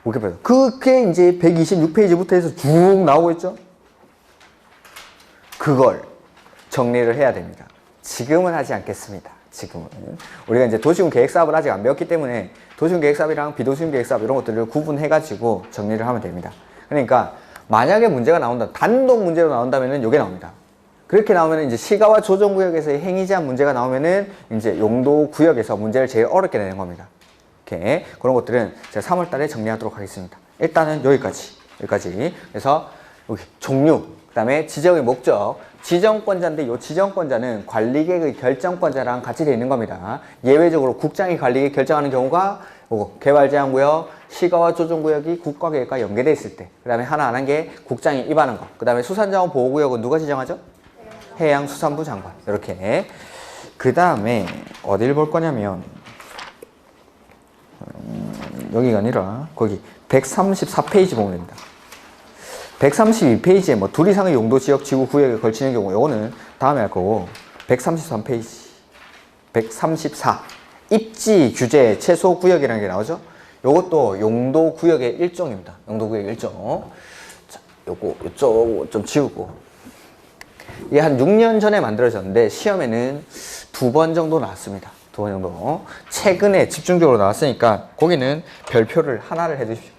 국계법에서. 그게 이제 126페이지부터 해서 쭉 나오고 있죠. 그걸 정리를 해야 됩니다. 지금은 하지 않겠습니다. 지금은. 우리가 이제 도시군 계획사업을 아직 안 배웠기 때문에 도시군 계획사업이랑 비도시군 계획사업 이런 것들을 구분해가지고 정리를 하면 됩니다. 그러니까 만약에 문제가 나온다, 단독 문제로 나온다면은 요게 나옵니다. 그렇게 나오면 이제 시가와 조정구역에서의 행위 제한 문제가 나오면은 이제 용도구역에서 문제를 제일 어렵게 내는 겁니다. 이렇게 그런 것들은 제가 3월 달에 정리하도록 하겠습니다. 일단은 여기까지. 그래서 여기 종류, 그 다음에 지정의 목적, 지정권자인데 이 지정권자는 관리계획의 결정권자랑 같이 되어 있는 겁니다. 예외적으로 국장이 관리계획 결정하는 경우가 개발 제한 구역, 시가와 조정 구역이 국가 계획과 연계돼 있을 때. 그 다음에 하나 안 한 게 국장이 입하는 거. 그 다음에 수산자원 보호 구역은 누가 지정하죠? 해양수산부 장관. 이렇게. 그 다음에 어딜 볼 거냐면 여기가 아니라 거기 134페이지 보면 됩니다. 132페이지에 뭐 둘 이상의 용도 지역 지구 구역에 걸치는 경우 요거는 다음에 할 거고 133페이지 134 입지 규제 최소 구역이라는 게 나오죠. 요것도 용도 구역의 일종입니다. 용도 구역의 일종. 자, 요쪽 좀 지우고 이게 한 6년 전에 만들어졌는데 시험에는 2번 정도 나왔습니다. 2번 정도. 최근에 집중적으로 나왔으니까 거기는 별표를 하나를 해주십시오.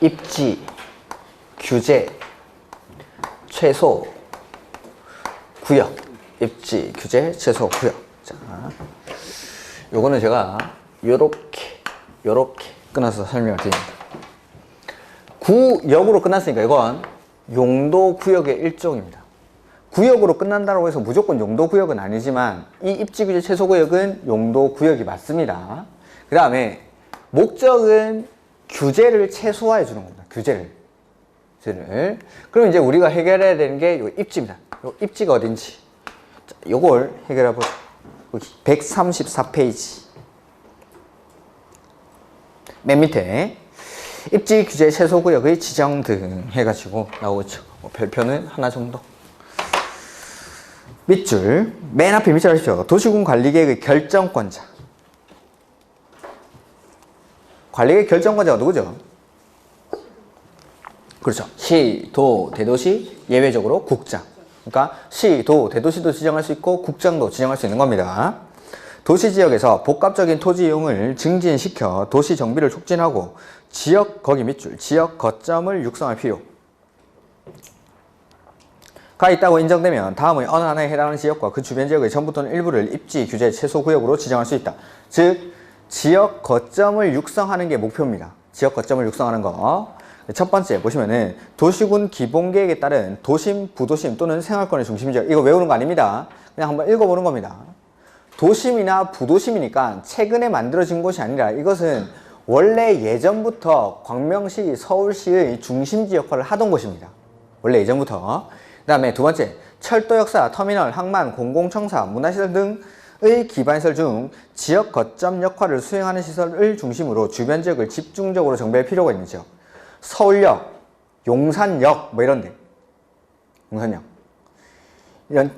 입지, 규제, 최소, 구역. 입지, 규제, 최소, 구역. 자, 요거는 제가 요렇게 끊어서 설명을 드립니다. 구역으로 끝났으니까 이건 용도 구역의 일종입니다. 구역으로 끝난다고 해서 무조건 용도 구역은 아니지만 이 입지 규제 최소 구역은 용도 구역이 맞습니다. 그 다음에 목적은 규제를 최소화해 주는 겁니다. 규제를. 그럼 이제 우리가 해결해야 되는 게 요 입지입니다. 요 입지가 어딘지. 자, 요걸 해결해 보죠. 134페이지. 맨 밑에 입지 규제 최소 구역의 지정 등 해가지고 나오죠. 별표는 하나 정도. 밑줄. 맨 앞에 밑줄 하십시오. 도시군 관리계획의 결정권자. 관리계획 결정권자가 누구죠? 그렇죠. 시, 도, 대도시, 예외적으로 국장. 그러니까 시, 도, 대도시도 지정할 수 있고 국장도 지정할 수 있는 겁니다. 도시지역에서 복합적인 토지 이용을 증진시켜 도시 정비를 촉진하고 지역, 거기 밑줄, 지역 거점을 육성할 필요가 있다고 인정되면 다음의 어느 하나에 해당하는 지역과 그 주변 지역의 전부 또는 일부를 입지 규제 최소 구역으로 지정할 수 있다. 즉 지역 거점을 육성하는 게 목표입니다. 지역 거점을 육성하는 거. 첫 번째 보시면은 도시군 기본계획에 따른 도심, 부도심 또는 생활권의 중심지역. 이거 외우는 거 아닙니다. 그냥 한번 읽어보는 겁니다. 도심이나 부도심이니까 최근에 만들어진 곳이 아니라 이것은 원래 예전부터 광명시, 서울시의 중심지 역할을 하던 곳입니다. 원래 예전부터. 그 다음에 두 번째, 철도 역사, 터미널, 항만, 공공청사, 문화시설 등의 기반시설 중 지역 거점 역할을 수행하는 시설을 중심으로 주변 지역을 집중적으로 정비할 필요가 있는 지역. 서울역, 용산역 뭐 이런 데. 용산역. 이런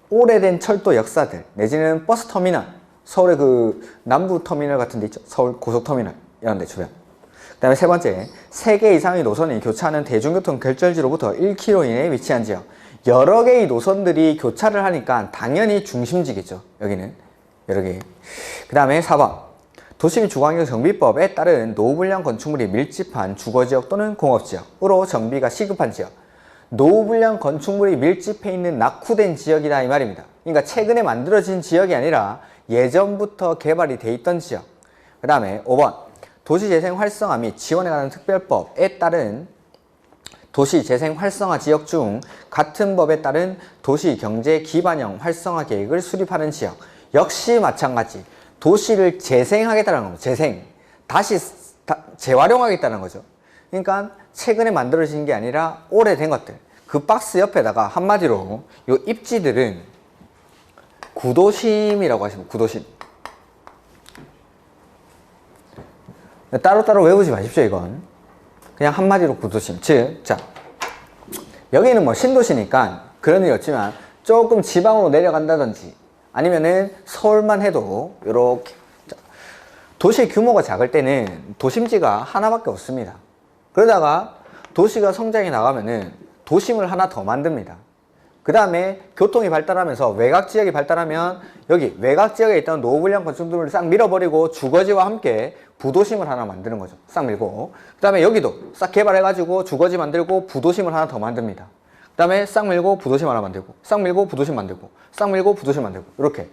오래된 철도 역사들 내지는 버스 터미널, 서울의 그 남부 터미널 같은 데 있죠. 서울 고속터미널 이런 데 주변. 그 다음에 세 번째, 3개 이상의 노선이 교차하는 대중교통 결절지로부터 1km 이내에 위치한 지역. 여러 개의 노선들이 교차를 하니까 당연히 중심지겠죠. 여기는 여러 개. 그 다음에 4번, 도시및 주거환경정비법에 따른 노후불량 건축물이 밀집한 주거지역 또는 공업지역으로 정비가 시급한 지역. 노후불량 건축물이 밀집해 있는 낙후된 지역이다 이 말입니다. 그러니까 최근에 만들어진 지역이 아니라 예전부터 개발이 돼 있던 지역. 그 다음에 5번, 도시재생 활성화 및 지원에 관한 특별법에 따른 도시재생 활성화 지역 중 같은 법에 따른 도시경제 기반형 활성화 계획을 수립하는 지역. 역시 마찬가지. 도시를 재생하겠다는 겁니다. 재생. 다시 재활용하겠다는 거죠. 그러니까 최근에 만들어진 게 아니라 오래된 것들. 그 박스 옆에다가 한마디로 요 입지들은 구도심이라고 하시면 구도심. 따로따로 외우지 마십시오, 이건. 그냥 한마디로 구도심. 즉, 자, 여기는 뭐 신도시니까 그런 일이 없지만 조금 지방으로 내려간다든지 아니면은 서울만 해도 요렇게. 도시 규모가 작을 때는 도심지가 하나밖에 없습니다. 그러다가 도시가 성장해 나가면은 도심을 하나 더 만듭니다. 그 다음에 교통이 발달하면서 외곽지역이 발달하면 여기 외곽지역에 있던 노후불량 건축물을 싹 밀어버리고 주거지와 함께 부도심을 하나 만드는 거죠. 싹 밀고. 그 다음에 여기도 싹 개발해가지고 주거지 만들고 부도심을 하나 더 만듭니다. 그 다음에 싹 밀고 부도심 하나 만들고, 싹 밀고 부도심 만들고, 싹 밀고 부도심 만들고. 이렇게.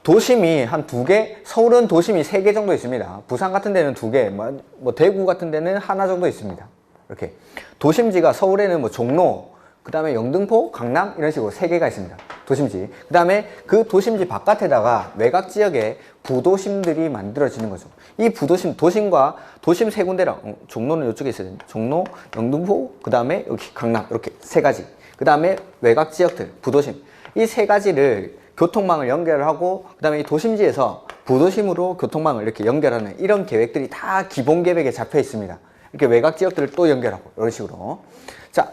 도심이 한 2개, 서울은 도심이 3개 정도 있습니다. 부산 같은 데는 2개, 뭐 대구 같은 데는 하나 정도 있습니다. 이렇게. 도심지가 서울에는 뭐 종로, 그 다음에 영등포, 강남 이런 식으로 3개가 있습니다. 도심지. 그 다음에 그 도심지 바깥에다가 외곽 지역에 부도심들이 만들어지는 거죠. 이 부도심, 도심과 도심 세 군데랑, 종로는 이쪽에 있어야 되는 종로, 영등포, 그 다음에 여기 강남, 이렇게 세 가지. 그 다음에 외곽 지역들, 부도심. 이 세 가지를 교통망을 연결하고, 그 다음에 이 도심지에서 부도심으로 교통망을 이렇게 연결하는 이런 계획들이 다 기본 계획에 잡혀 있습니다. 이렇게 외곽 지역들을 또 연결하고, 이런 식으로. 자,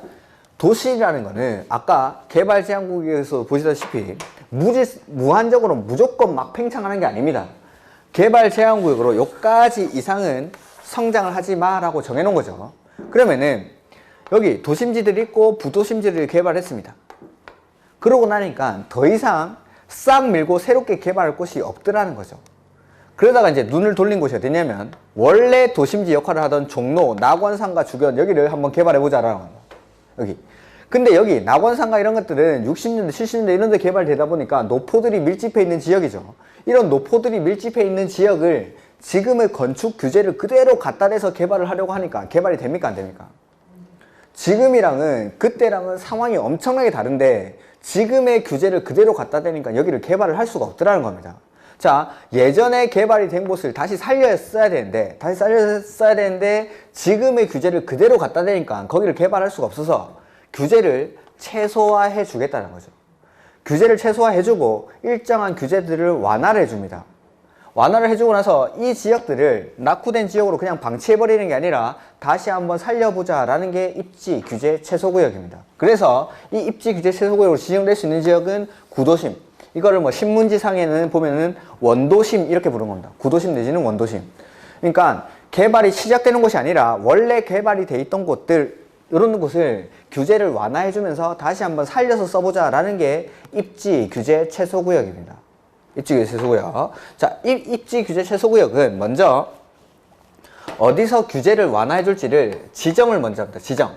도시라는 거는 아까 개발제한국에서 보시다시피 무한적으로 무조건 막 팽창하는 게 아닙니다. 개발제한구역으로 요까지 이상은 성장을 하지 마라고 정해놓은 거죠. 그러면은 여기 도심지들이 있고 부도심지를 개발했습니다. 그러고 나니까 더 이상 싹 밀고 새롭게 개발할 곳이 없더라는 거죠. 그러다가 이제 눈을 돌린 곳이 어디냐면 원래 도심지 역할을 하던 종로, 낙원상가 주변 여기를 한번 개발해보자라는 겁니다. 여기. 근데 여기 낙원상가 이런 것들은 60년대, 70년대 이런 데 개발되다 보니까 노포들이 밀집해 있는 지역이죠. 이런 노포들이 밀집해 있는 지역을 지금의 건축 규제를 그대로 갖다 대서 개발을 하려고 하니까 개발이 됩니까? 안 됩니까? 지금이랑은 그때랑은 상황이 엄청나게 다른데 지금의 규제를 그대로 갖다 대니까 여기를 개발을 할 수가 없더라는 겁니다. 자, 예전에 개발이 된 곳을 다시 살렸어야 되는데 지금의 규제를 그대로 갖다 대니까 거기를 개발할 수가 없어서 규제를 최소화해 주겠다는 거죠. 규제를 최소화해 주고 일정한 규제들을 완화를 해줍니다. 완화를 해주고 나서 이 지역들을 낙후된 지역으로 그냥 방치해버리는 게 아니라 다시 한번 살려보자 라는 게 입지 규제 최소구역입니다. 그래서 이 입지 규제 최소구역으로 지정될 수 있는 지역은 구도심, 이거를 뭐 신문지상에는 보면은 원도심 이렇게 부르는 겁니다. 구도심 내지는 원도심. 그러니까 개발이 시작되는 곳이 아니라 원래 개발이 돼 있던 곳들, 이런 곳을 규제를 완화해주면서 다시 한번 살려서 써보자 라는 게 입지 규제 최소구역입니다. 입지 규제 최소구역. 자, 입지 규제 최소구역은 먼저 어디서 규제를 완화해줄지를 지정을 먼저 합니다. 지정.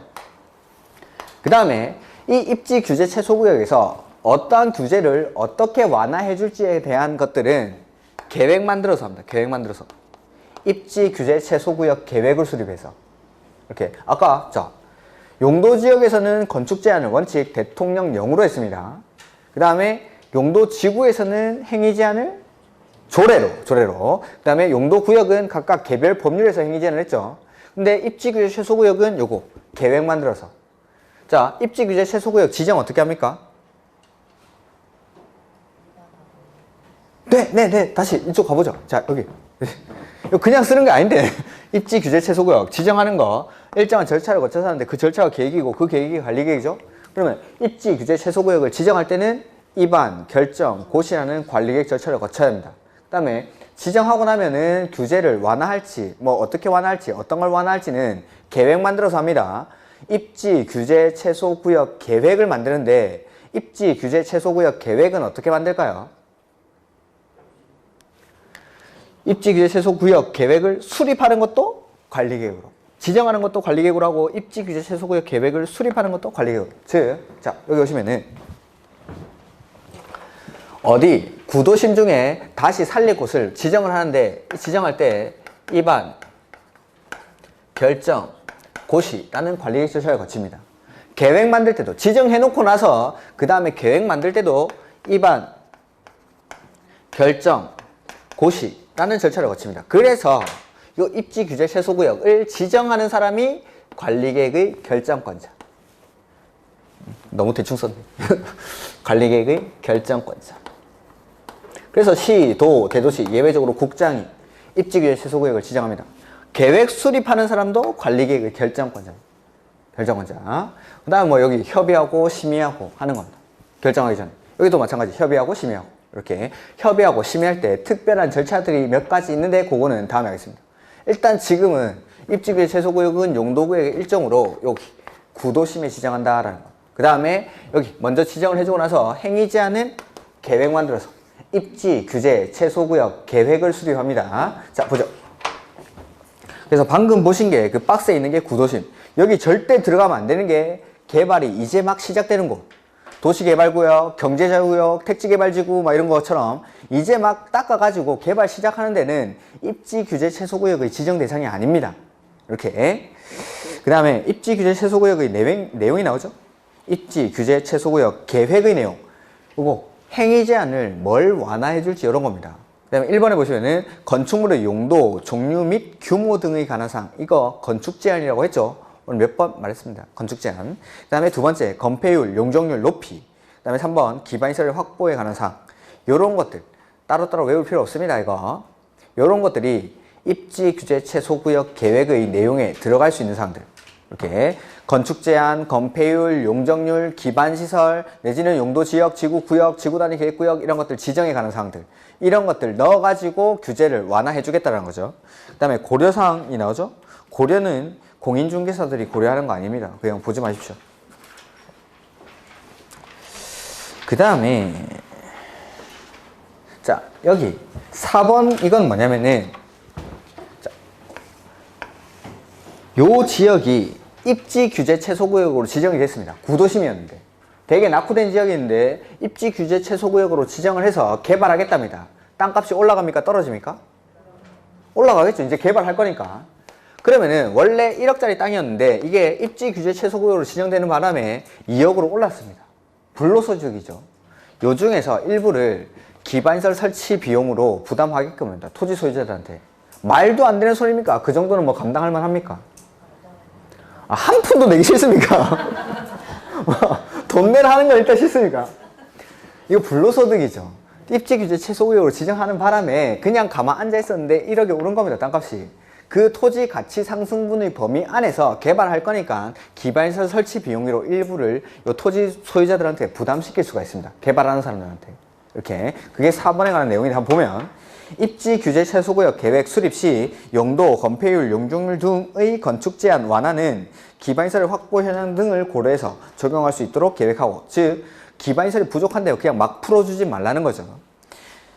그 다음에 이 입지 규제 최소구역에서 어떠한 규제를 어떻게 완화해줄지에 대한 것들은 계획 만들어서 합니다. 계획 만들어서. 입지 규제 최소구역 계획을 수립해서. 이렇게. 아까, 자, 용도 지역에서는 건축 제한을 원칙 대통령령으로 했습니다. 그 다음에 용도 지구에서는 행위 제한을 조례로. 그 다음에 용도 구역은 각각 개별 법률에서 행위 제한을 했죠. 근데 입지 규제 최소구역은 요거 계획 만들어서. 자, 입지 규제 최소구역 지정 어떻게 합니까? 네. 다시 이쪽 가보죠. 자, 여기. 그냥 쓰는 게 아닌데. 입지 규제 최소구역 지정하는 거 일정한 절차를 거쳐서 하는데 그 절차가 계획이고 그 계획이 관리계획이죠. 그러면 입지 규제 최소구역을 지정할 때는 입안, 결정, 고시라는 관리계획 절차를 거쳐야 합니다. 그 다음에 지정하고 나면은 규제를 완화할지, 뭐 어떻게 완화할지, 어떤 걸 완화할지는 계획 만들어서 합니다. 입지 규제 최소구역 계획을 만드는데 입지 규제 최소구역 계획은 어떻게 만들까요? 입지 규제 최소구역 계획을 수립하는 것도 관리계획으로, 지정하는 것도 관리계획으로 하고 입지 규제 최소구역 계획을 수립하는 것도 관리계획으로. 즉, 자, 여기 오시면은 어디 구도심 중에 다시 살릴 곳을 지정을 하는데 지정할 때 입안, 결정, 고시라는 관리계획 절차를 거칩니다. 계획 만들 때도 지정해놓고 나서 그 다음에 계획 만들 때도 입안, 결정, 고시라는 절차를 거칩니다. 그래서 이 입지 규제 최소구역을 지정하는 사람이 관리계획의 결정권자. 너무 대충 썼네. 관리계획의 결정권자. 그래서 시, 도, 대도시 예외적으로 국장이 입지 규제 최소구역을 지정합니다. 계획 수립하는 사람도 관리계획의 결정권자입니다. 결정권자. 그 다음 뭐 여기 협의하고 심의하고 하는 겁니다. 결정하기 전에. 여기도 마찬가지 협의하고 심의하고. 이렇게 협의하고 심의할 때 특별한 절차들이 몇 가지 있는데 그거는 다음에 하겠습니다. 일단 지금은 입지 규제 최소구역은 용도구역의 일정으로 여기 구도심에 지정한다라는 거. 그 다음에 여기 먼저 지정을 해주고 나서 행위 제한은 계획 만들어서 입지 규제 최소구역 계획을 수립합니다. 자, 보죠. 그래서 방금 보신 게 그 박스에 있는 게 구도심. 여기 절대 들어가면 안 되는 게 개발이 이제 막 시작되는 곳. 도시개발구역, 경제자유구역, 택지개발지구 막 이런 것처럼 이제 막 닦아가지고 개발 시작하는 데는 입지 규제 최소구역의 지정 대상이 아닙니다. 이렇게. 그 다음에 입지 규제 최소구역의 내용이 나오죠. 입지 규제 최소구역 계획의 내용. 그리고 행위 제한을 뭘 완화해 줄지 이런 겁니다. 그 다음에 1번에 보시면은 건축물의 용도, 종류 및 규모 등의 관한 사항. 이거 건축 제한이라고 했죠. 오늘 몇 번 말했습니다. 건축 제한. 그 다음에 두 번째 건폐율, 용적률 높이. 그 다음에 3번 기반시설 확보에 관한 사항. 요런 것들 따로따로 외울 필요 없습니다. 이거 요런 것들이 입지 규제 최소구역 계획의 내용에 들어갈 수 있는 사항들. 이렇게 건축 제한, 건폐율, 용적률, 기반시설, 내지는 용도 지역, 지구 구역, 지구 단위 계획 구역 이런 것들 지정에 관한 사항들. 이런 것들 넣어가지고 규제를 완화해 주겠다는 거죠. 그 다음에 고려사항이 나오죠. 고려는 공인중개사들이 고려하는 거 아닙니다. 그냥 보지 마십시오. 그 다음에 자 여기 4번 이건 뭐냐면은 자, 요 지역이 입지 규제 최소구역으로 지정이 됐습니다. 구도심이었는데 되게 낙후된 지역인데 입지 규제 최소구역으로 지정을 해서 개발하겠답니다. 땅값이 올라갑니까? 떨어집니까? 올라가겠죠. 이제 개발할 거니까. 그러면은 원래 1억짜리 땅이었는데 이게 입지 규제 최소구역으로 지정되는 바람에 2억으로 올랐습니다. 불로소득이죠. 요 중에서 일부를 기반시설 설치 비용으로 부담하게끔 합니다. 토지 소유자들한테. 말도 안 되는 소리입니까? 그 정도는 뭐 감당할 만합니까? 한 푼도 내기 싫습니까? 돈 내라 하는 건 일단 싫습니까? 이거 불로소득이죠. 입지 규제 최소구역으로 지정하는 바람에 그냥 가만 앉아 있었는데 1억이 오른 겁니다. 땅값이. 그 토지 가치 상승분의 범위 안에서 개발할 거니까 기반시설 설치 비용으로 일부를 요 토지 소유자들한테 부담시킬 수가 있습니다. 개발하는 사람들한테. 이렇게. 그게 4번에 관한 내용인데 한번 보면 입지 규제 최소구역 계획 수립 시 용도, 건폐율, 용적률 등의 건축 제한 완화는 기반시설 확보 현황 등을 고려해서 적용할 수 있도록 계획하고, 즉 기반시설이 부족한데 그냥 막 풀어주지 말라는 거죠.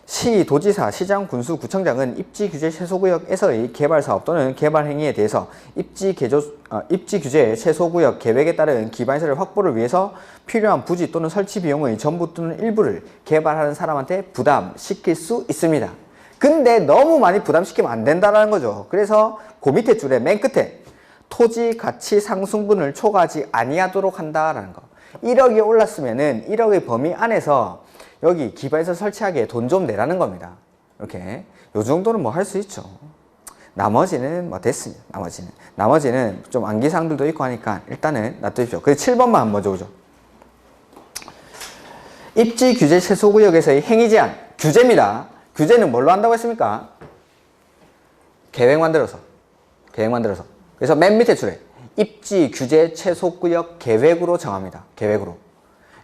시, 도지사, 시장, 군수, 구청장은 입지 규제 최소구역에서의 개발 사업 또는 개발 행위에 대해서 입지 규제 최소구역 계획에 따른 기반시설 확보를 위해서 필요한 부지 또는 설치 비용의 전부 또는 일부를 개발하는 사람한테 부담시킬 수 있습니다. 근데 너무 많이 부담시키면 안 된다는 거죠. 그래서 그 밑에 줄에 맨 끝에 토지 가치 상승분을 초과하지 아니하도록 한다라는 거. 1억이 올랐으면은 1억의 범위 안에서 여기 기반시설 설치하기에 돈 좀 내라는 겁니다. 이렇게 요 정도는 뭐 할 수 있죠. 나머지는 뭐 됐습니다. 나머지는 좀 암기사항들도 있고 하니까 일단은 놔두십시오. 그래서 7번만 한번 보죠. 입지 규제 최소구역에서의 행위 제한 규제입니다. 규제는 뭘로 한다고 했습니까? 계획 만들어서. 그래서 맨 밑에 줄에 입지 규제 최소구역 계획으로 정합니다. 계획으로.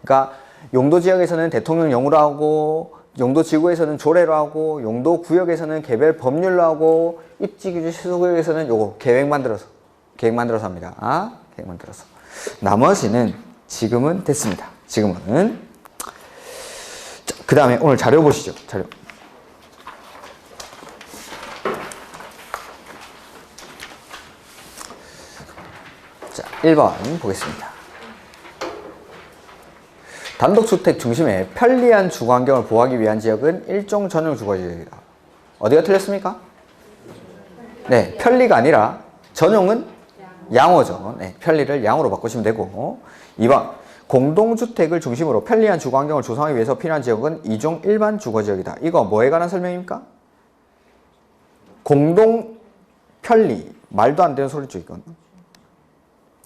그러니까 용도 지역에서는 대통령령으로 하고, 용도 지구에서는 조례로 하고, 용도 구역에서는 개별 법률로 하고, 입지 규제 최소구역에서는 요거 계획 만들어서 합니다. 계획 만들어서. 나머지는 지금은 됐습니다. 지금은. 그 다음에 오늘 자료 보시죠. 자료. 자, 1번 보겠습니다. 단독주택 중심의 편리한 주거환경을 보호하기 위한 지역은 일종 전용 주거지역이다. 어디가 틀렸습니까? 네, 편리가 아니라 전용은 양호죠. 네, 편리를 양호로 바꾸시면 되고. 2번 공동주택을 중심으로 편리한 주거환경을 조성하기 위해서 필요한 지역은 이종 일반 주거지역이다. 이거 뭐에 관한 설명입니까? 공동 편리. 말도 안 되는 소리죠, 이건.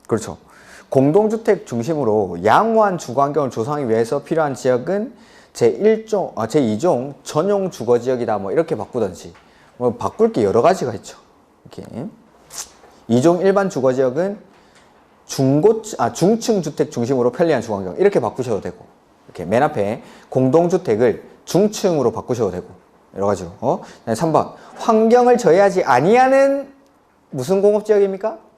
그렇죠. 공동주택 중심으로 양호한 주거환경을 조성하기 위해서 필요한 지역은 제2종 전용 주거지역이다. 뭐 이렇게 바꾸든지. 뭐 바꿀 게 여러 가지가 있죠. 이렇게. 2종 일반 주거지역은 중층 주택 중심으로 편리한 주거환경. 이렇게 바꾸셔도 되고. 이렇게 맨 앞에 공동주택을 중층으로 바꾸셔도 되고. 여러 가지로. 3번. 환경을 저해하지 아니하는 무슨 공업지역입니까?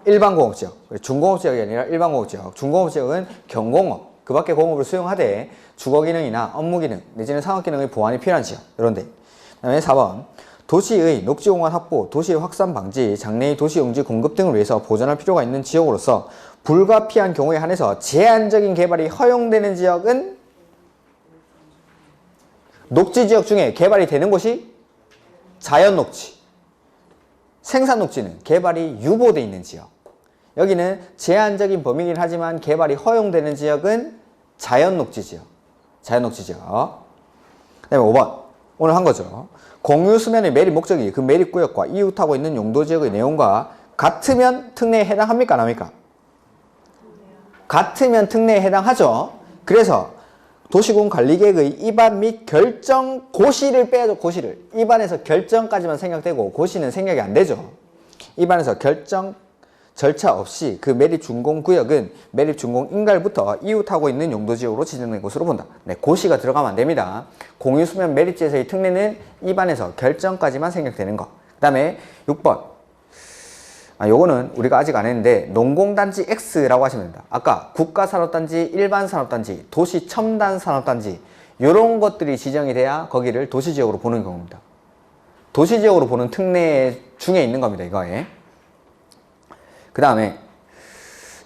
일반 공업지역. 중공업지역이 아니라 일반 공업지역. 중공업지역은 경공업, 그 밖에 공업을 수용하되 주거기능이나 업무기능, 내지는 상업기능의 보완이 필요한 지역. 이런데. 그 다음에 4번. 도시의 녹지공간 확보, 도시의 확산 방지, 장래의 도시용지 공급 등을 위해서 보존할 필요가 있는 지역으로서 불가피한 경우에 한해서 제한적인 개발이 허용되는 지역은 녹지지역 중에 개발이 되는 곳이 자연녹지. 생산녹지는 개발이 유보되어 있는 지역. 여기는 제한적인 범위이긴 하지만 개발이 허용되는 지역은 자연녹지 지역. 자연녹지지역. 그 다음에 5번. 오늘 한 거죠. 공유 수면의 매립 목적이 그 매립 구역과 이웃하고 있는 용도 지역의 내용과 같으면 특례에 해당합니까? 안 합니까? 같으면 특례에 해당하죠. 그래서 도시군 관리계획의 입안 및 결정 고시를 빼야죠. 고시를. 입안에서 결정까지만 생각되고 고시는 생각이 안 되죠. 입안에서 결정 절차 없이 그 매립 준공 구역은 매립 준공 인가일부터 이웃하고 있는 용도지역으로 지정된 것으로 본다. 네, 고시가 들어가면 안 됩니다. 공유수면 매립지에서의 특례는 입안에서 결정까지만 생각되는 것. 그 다음에 6번. 요거는 우리가 아직 안 했는데 농공단지 X라고 하시면 됩니다. 아까 국가산업단지, 일반산업단지, 도시첨단산업단지 이런 것들이 지정이 돼야 거기를 도시지역으로 보는 경우입니다. 도시지역으로 보는 특례 중에 있는 겁니다. 이거에. 그 다음에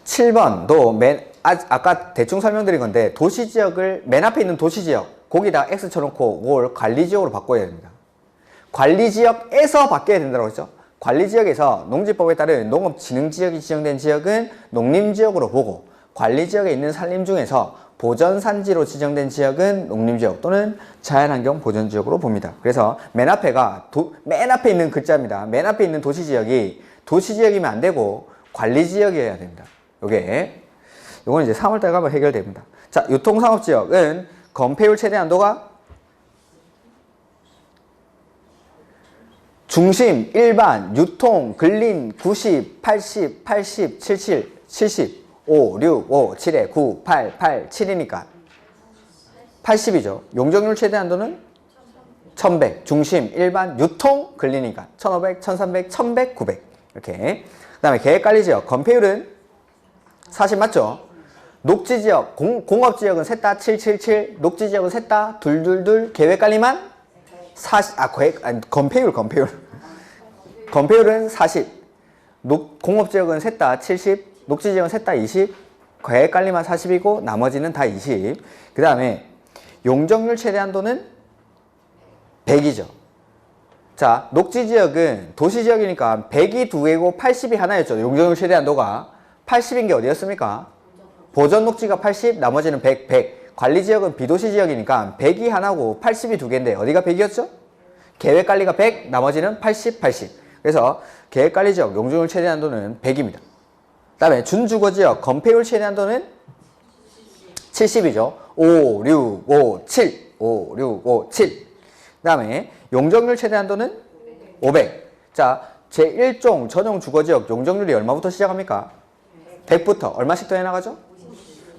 7번도 아까 대충 설명드린 건데 도시지역을 맨 앞에 있는 도시지역 거기다 X 쳐놓고 그걸 관리지역으로 바꿔야 됩니다. 관리지역에서 바뀌어야 된다고 했죠. 관리지역에서 농지법에 따른 농업진흥지역이 지정된 지역은 농림지역으로 보고 관리지역에 있는 산림 중에서 보전산지로 지정된 지역은 농림지역 또는 자연환경 보전지역으로 봅니다. 그래서 맨 앞에 있는 글자입니다. 맨 앞에 있는 도시지역이 도시지역이면 안 되고 관리지역이어야 됩니다. 요건 이제 3월달 가면 해결됩니다. 자, 유통산업지역은 건폐율 최대 한도가 중심, 일반, 유통, 근린, 90, 80, 80, 77, 70, 5, 6, 5, 7에 9, 8, 8, 7이니까 80이죠. 용적률 최대 한도는 1100, 중심, 일반, 유통, 근린이니까 1500, 1300, 1100, 900 이렇게. 그 다음에 계획관리지역, 건폐율은 40 맞죠? 녹지지역, 공업지역은 셋 다 777, 녹지지역은 셋 다 222, 계획관리만 40, 건폐율. 건폐율은 40, 공업지역은 셋 다 70, 녹지지역은 셋 다 20, 계획관리만 40이고 나머지는 다 20. 그 다음에 용적률 최대 한도는 100이죠. 자, 녹지지역은 도시지역이니까 100이 2개고 80이 하나였죠. 용적률 최대 한도가. 80인 게 어디였습니까? 보전녹지가 80, 나머지는 100, 100. 관리지역은 비도시지역이니까 100이 하나고 80이 2개인데 어디가 100이었죠? 계획관리가 100, 나머지는 80, 80. 그래서 계획관리지역 용적률 최대 한도는 100입니다. 그 다음에 준주거지역 건폐율 최대 한도는 70이죠. 5, 6, 5, 7. 5, 6, 5, 7. 그 다음에 용적률 최대 한도는 500. 자, 제1종 전용 주거지역 용적률이 얼마부터 시작합니까? 100부터 얼마씩 더 해나가죠?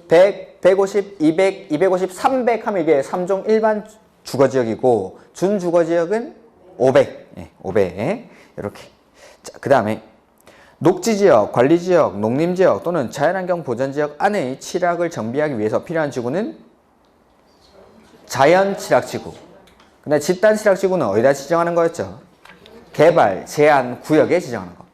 100, 150, 200, 250, 300 하면 이게 3종 일반 주거지역이고 준주거지역은 500. 네, 500. 이렇게. 자, 그 다음에 녹지지역, 관리지역, 농림지역 또는 자연환경 보전지역 안의 칠학을 정비하기 위해서 필요한 지구는 자연칠학지구. 근데 집단칠학지구는 어디다 지정하는 거였죠? 개발, 제한, 구역에 지정하는 거.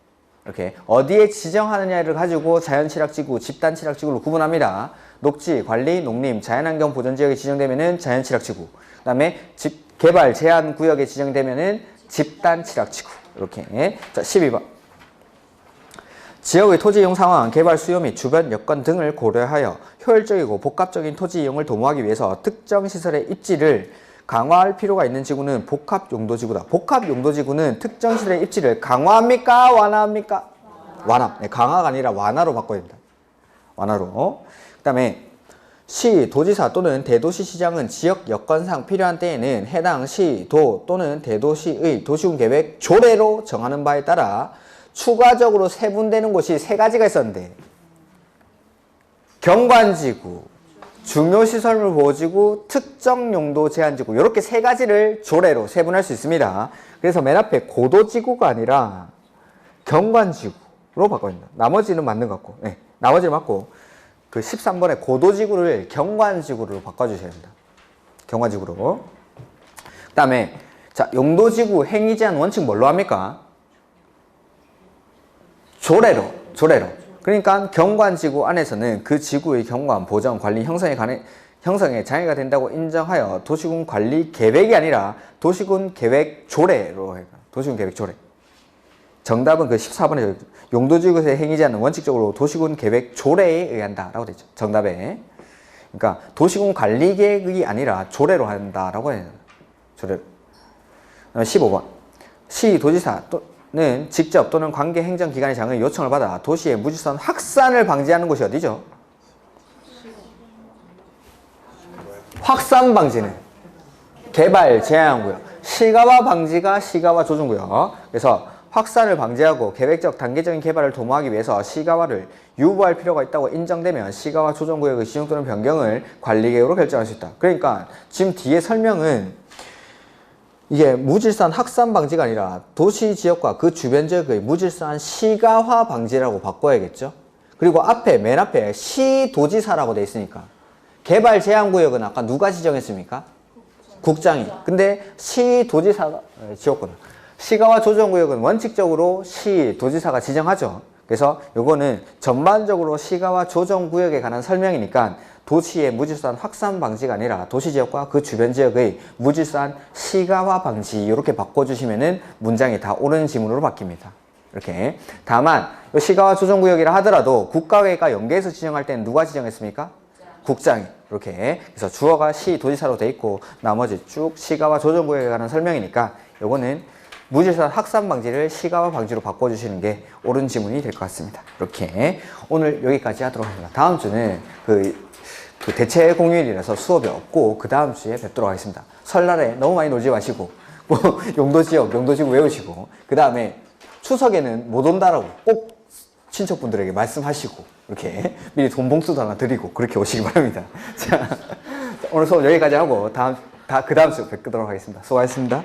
이렇게 어디에 지정하느냐를 가지고 자연칠학지구, 집단칠학지구로 구분합니다. 녹지, 관리, 농림, 자연환경 보전지역에 지정되면은 자연칠학지구. 그 다음에 개발, 제한, 구역에 지정되면은 집단칠학지구. 이렇게. 자, 12번. 지역의 토지 이용 상황, 개발 수요 및 주변 여건 등을 고려하여 효율적이고 복합적인 토지 이용을 도모하기 위해서 특정 시설의 입지를 강화할 필요가 있는 지구는 복합용도지구다. 복합용도지구는 특정 시설의 입지를 강화합니까? 완화합니까? 완화. 네, 강화가 아니라 완화로 바꿔야 됩니다. 완화로. 그 다음에 시, 도지사 또는 대도시시장은 지역 여건상 필요한 때에는 해당 시, 도 또는 대도시의 도시군계획 조례로 정하는 바에 따라 추가적으로 세분되는 곳이 3가지가 있었는데 경관지구, 중요시설물 보호지구, 특정용도 제한지구 이렇게 3가지를 조례로 세분할 수 있습니다. 그래서 맨 앞에 고도지구가 아니라 경관지구로 바꿔야 됩니다. 나머지는 맞는 것 같고 나머지는 맞고 그 13번에 고도지구를 경관지구로 바꿔주셔야 됩니다. 경관지구로. 그 다음에 자 용도지구 행위제한 원칙 뭘로 합니까? 조례로. 그러니까 경관지구 안에서는 그 지구의 경관, 보전, 관리, 형성에 장애가 된다고 인정하여 도시군 관리 계획이 아니라 도시군 계획 조례로 해요. 도시군 계획 조례. 정답은 그 14번에 용도지구에서 행위제한은 원칙적으로 도시군 계획 조례에 의한다 라고 되어 있죠. 정답에. 그러니까 도시군 관리 계획이 아니라 조례로 한다라고 해요. 조례. 15번. 시도지사는 직접 또는 관계 행정기관의 요청을 받아 도시의 무질서한 확산을 방지하는 곳이 어디죠? 확산 방지는 개발 제한구역. 시가화 방지가 시가화 조정구역. 그래서 확산을 방지하고 계획적 단계적인 개발을 도모하기 위해서 시가화를 유보할 필요가 있다고 인정되면 시가화 조정구역의 지정 또는 변경을 관리계획으로 결정할 수 있다. 그러니까 지금 뒤에 설명은 이게 무질서한 확산 방지가 아니라 도시 지역과 그 주변 지역의 무질서한 시가화 방지라고 바꿔야겠죠. 그리고 맨 앞에 시도지사라고 돼 있으니까 개발 제한구역은 아까 누가 지정했습니까? 국장이. 근데 시도지사가 지었거든. 시가화 조정구역은 원칙적으로 시도지사가 지정하죠. 그래서 요거는 전반적으로 시가화 조정구역에 관한 설명이니까 도시의 무질서한 확산 방지가 아니라 도시지역과 그 주변 지역의 무질서한 시가화 방지 이렇게 바꿔주시면은 문장이 다 옳은 지문으로 바뀝니다. 이렇게. 다만 요 시가화 조정구역이라 하더라도 국가회가 연계해서 지정할 때는 누가 지정했습니까? 국장이. 이렇게. 그래서 주어가 시도지사로 돼 있고 나머지 쭉 시가화 조정구역에 관한 설명이니까 요거는 무질서한 확산 방지를 시가화 방지로 바꿔주시는 게 옳은 지문이 될 것 같습니다. 이렇게 오늘 여기까지 하도록 하겠습니다. 다음 주는 그 대체 공휴일이라서 수업이 없고 그 다음 주에 뵙도록 하겠습니다. 설날에 너무 많이 놀지 마시고 뭐 용도지역, 용도지구 외우시고 그 다음에 추석에는 못 온다라고 꼭 친척분들에게 말씀하시고 이렇게 미리 돈 봉투도 하나 드리고 그렇게 오시기 바랍니다. 자, 오늘 수업 여기까지 하고 그 다음 주 뵙도록 하겠습니다. 수고하셨습니다.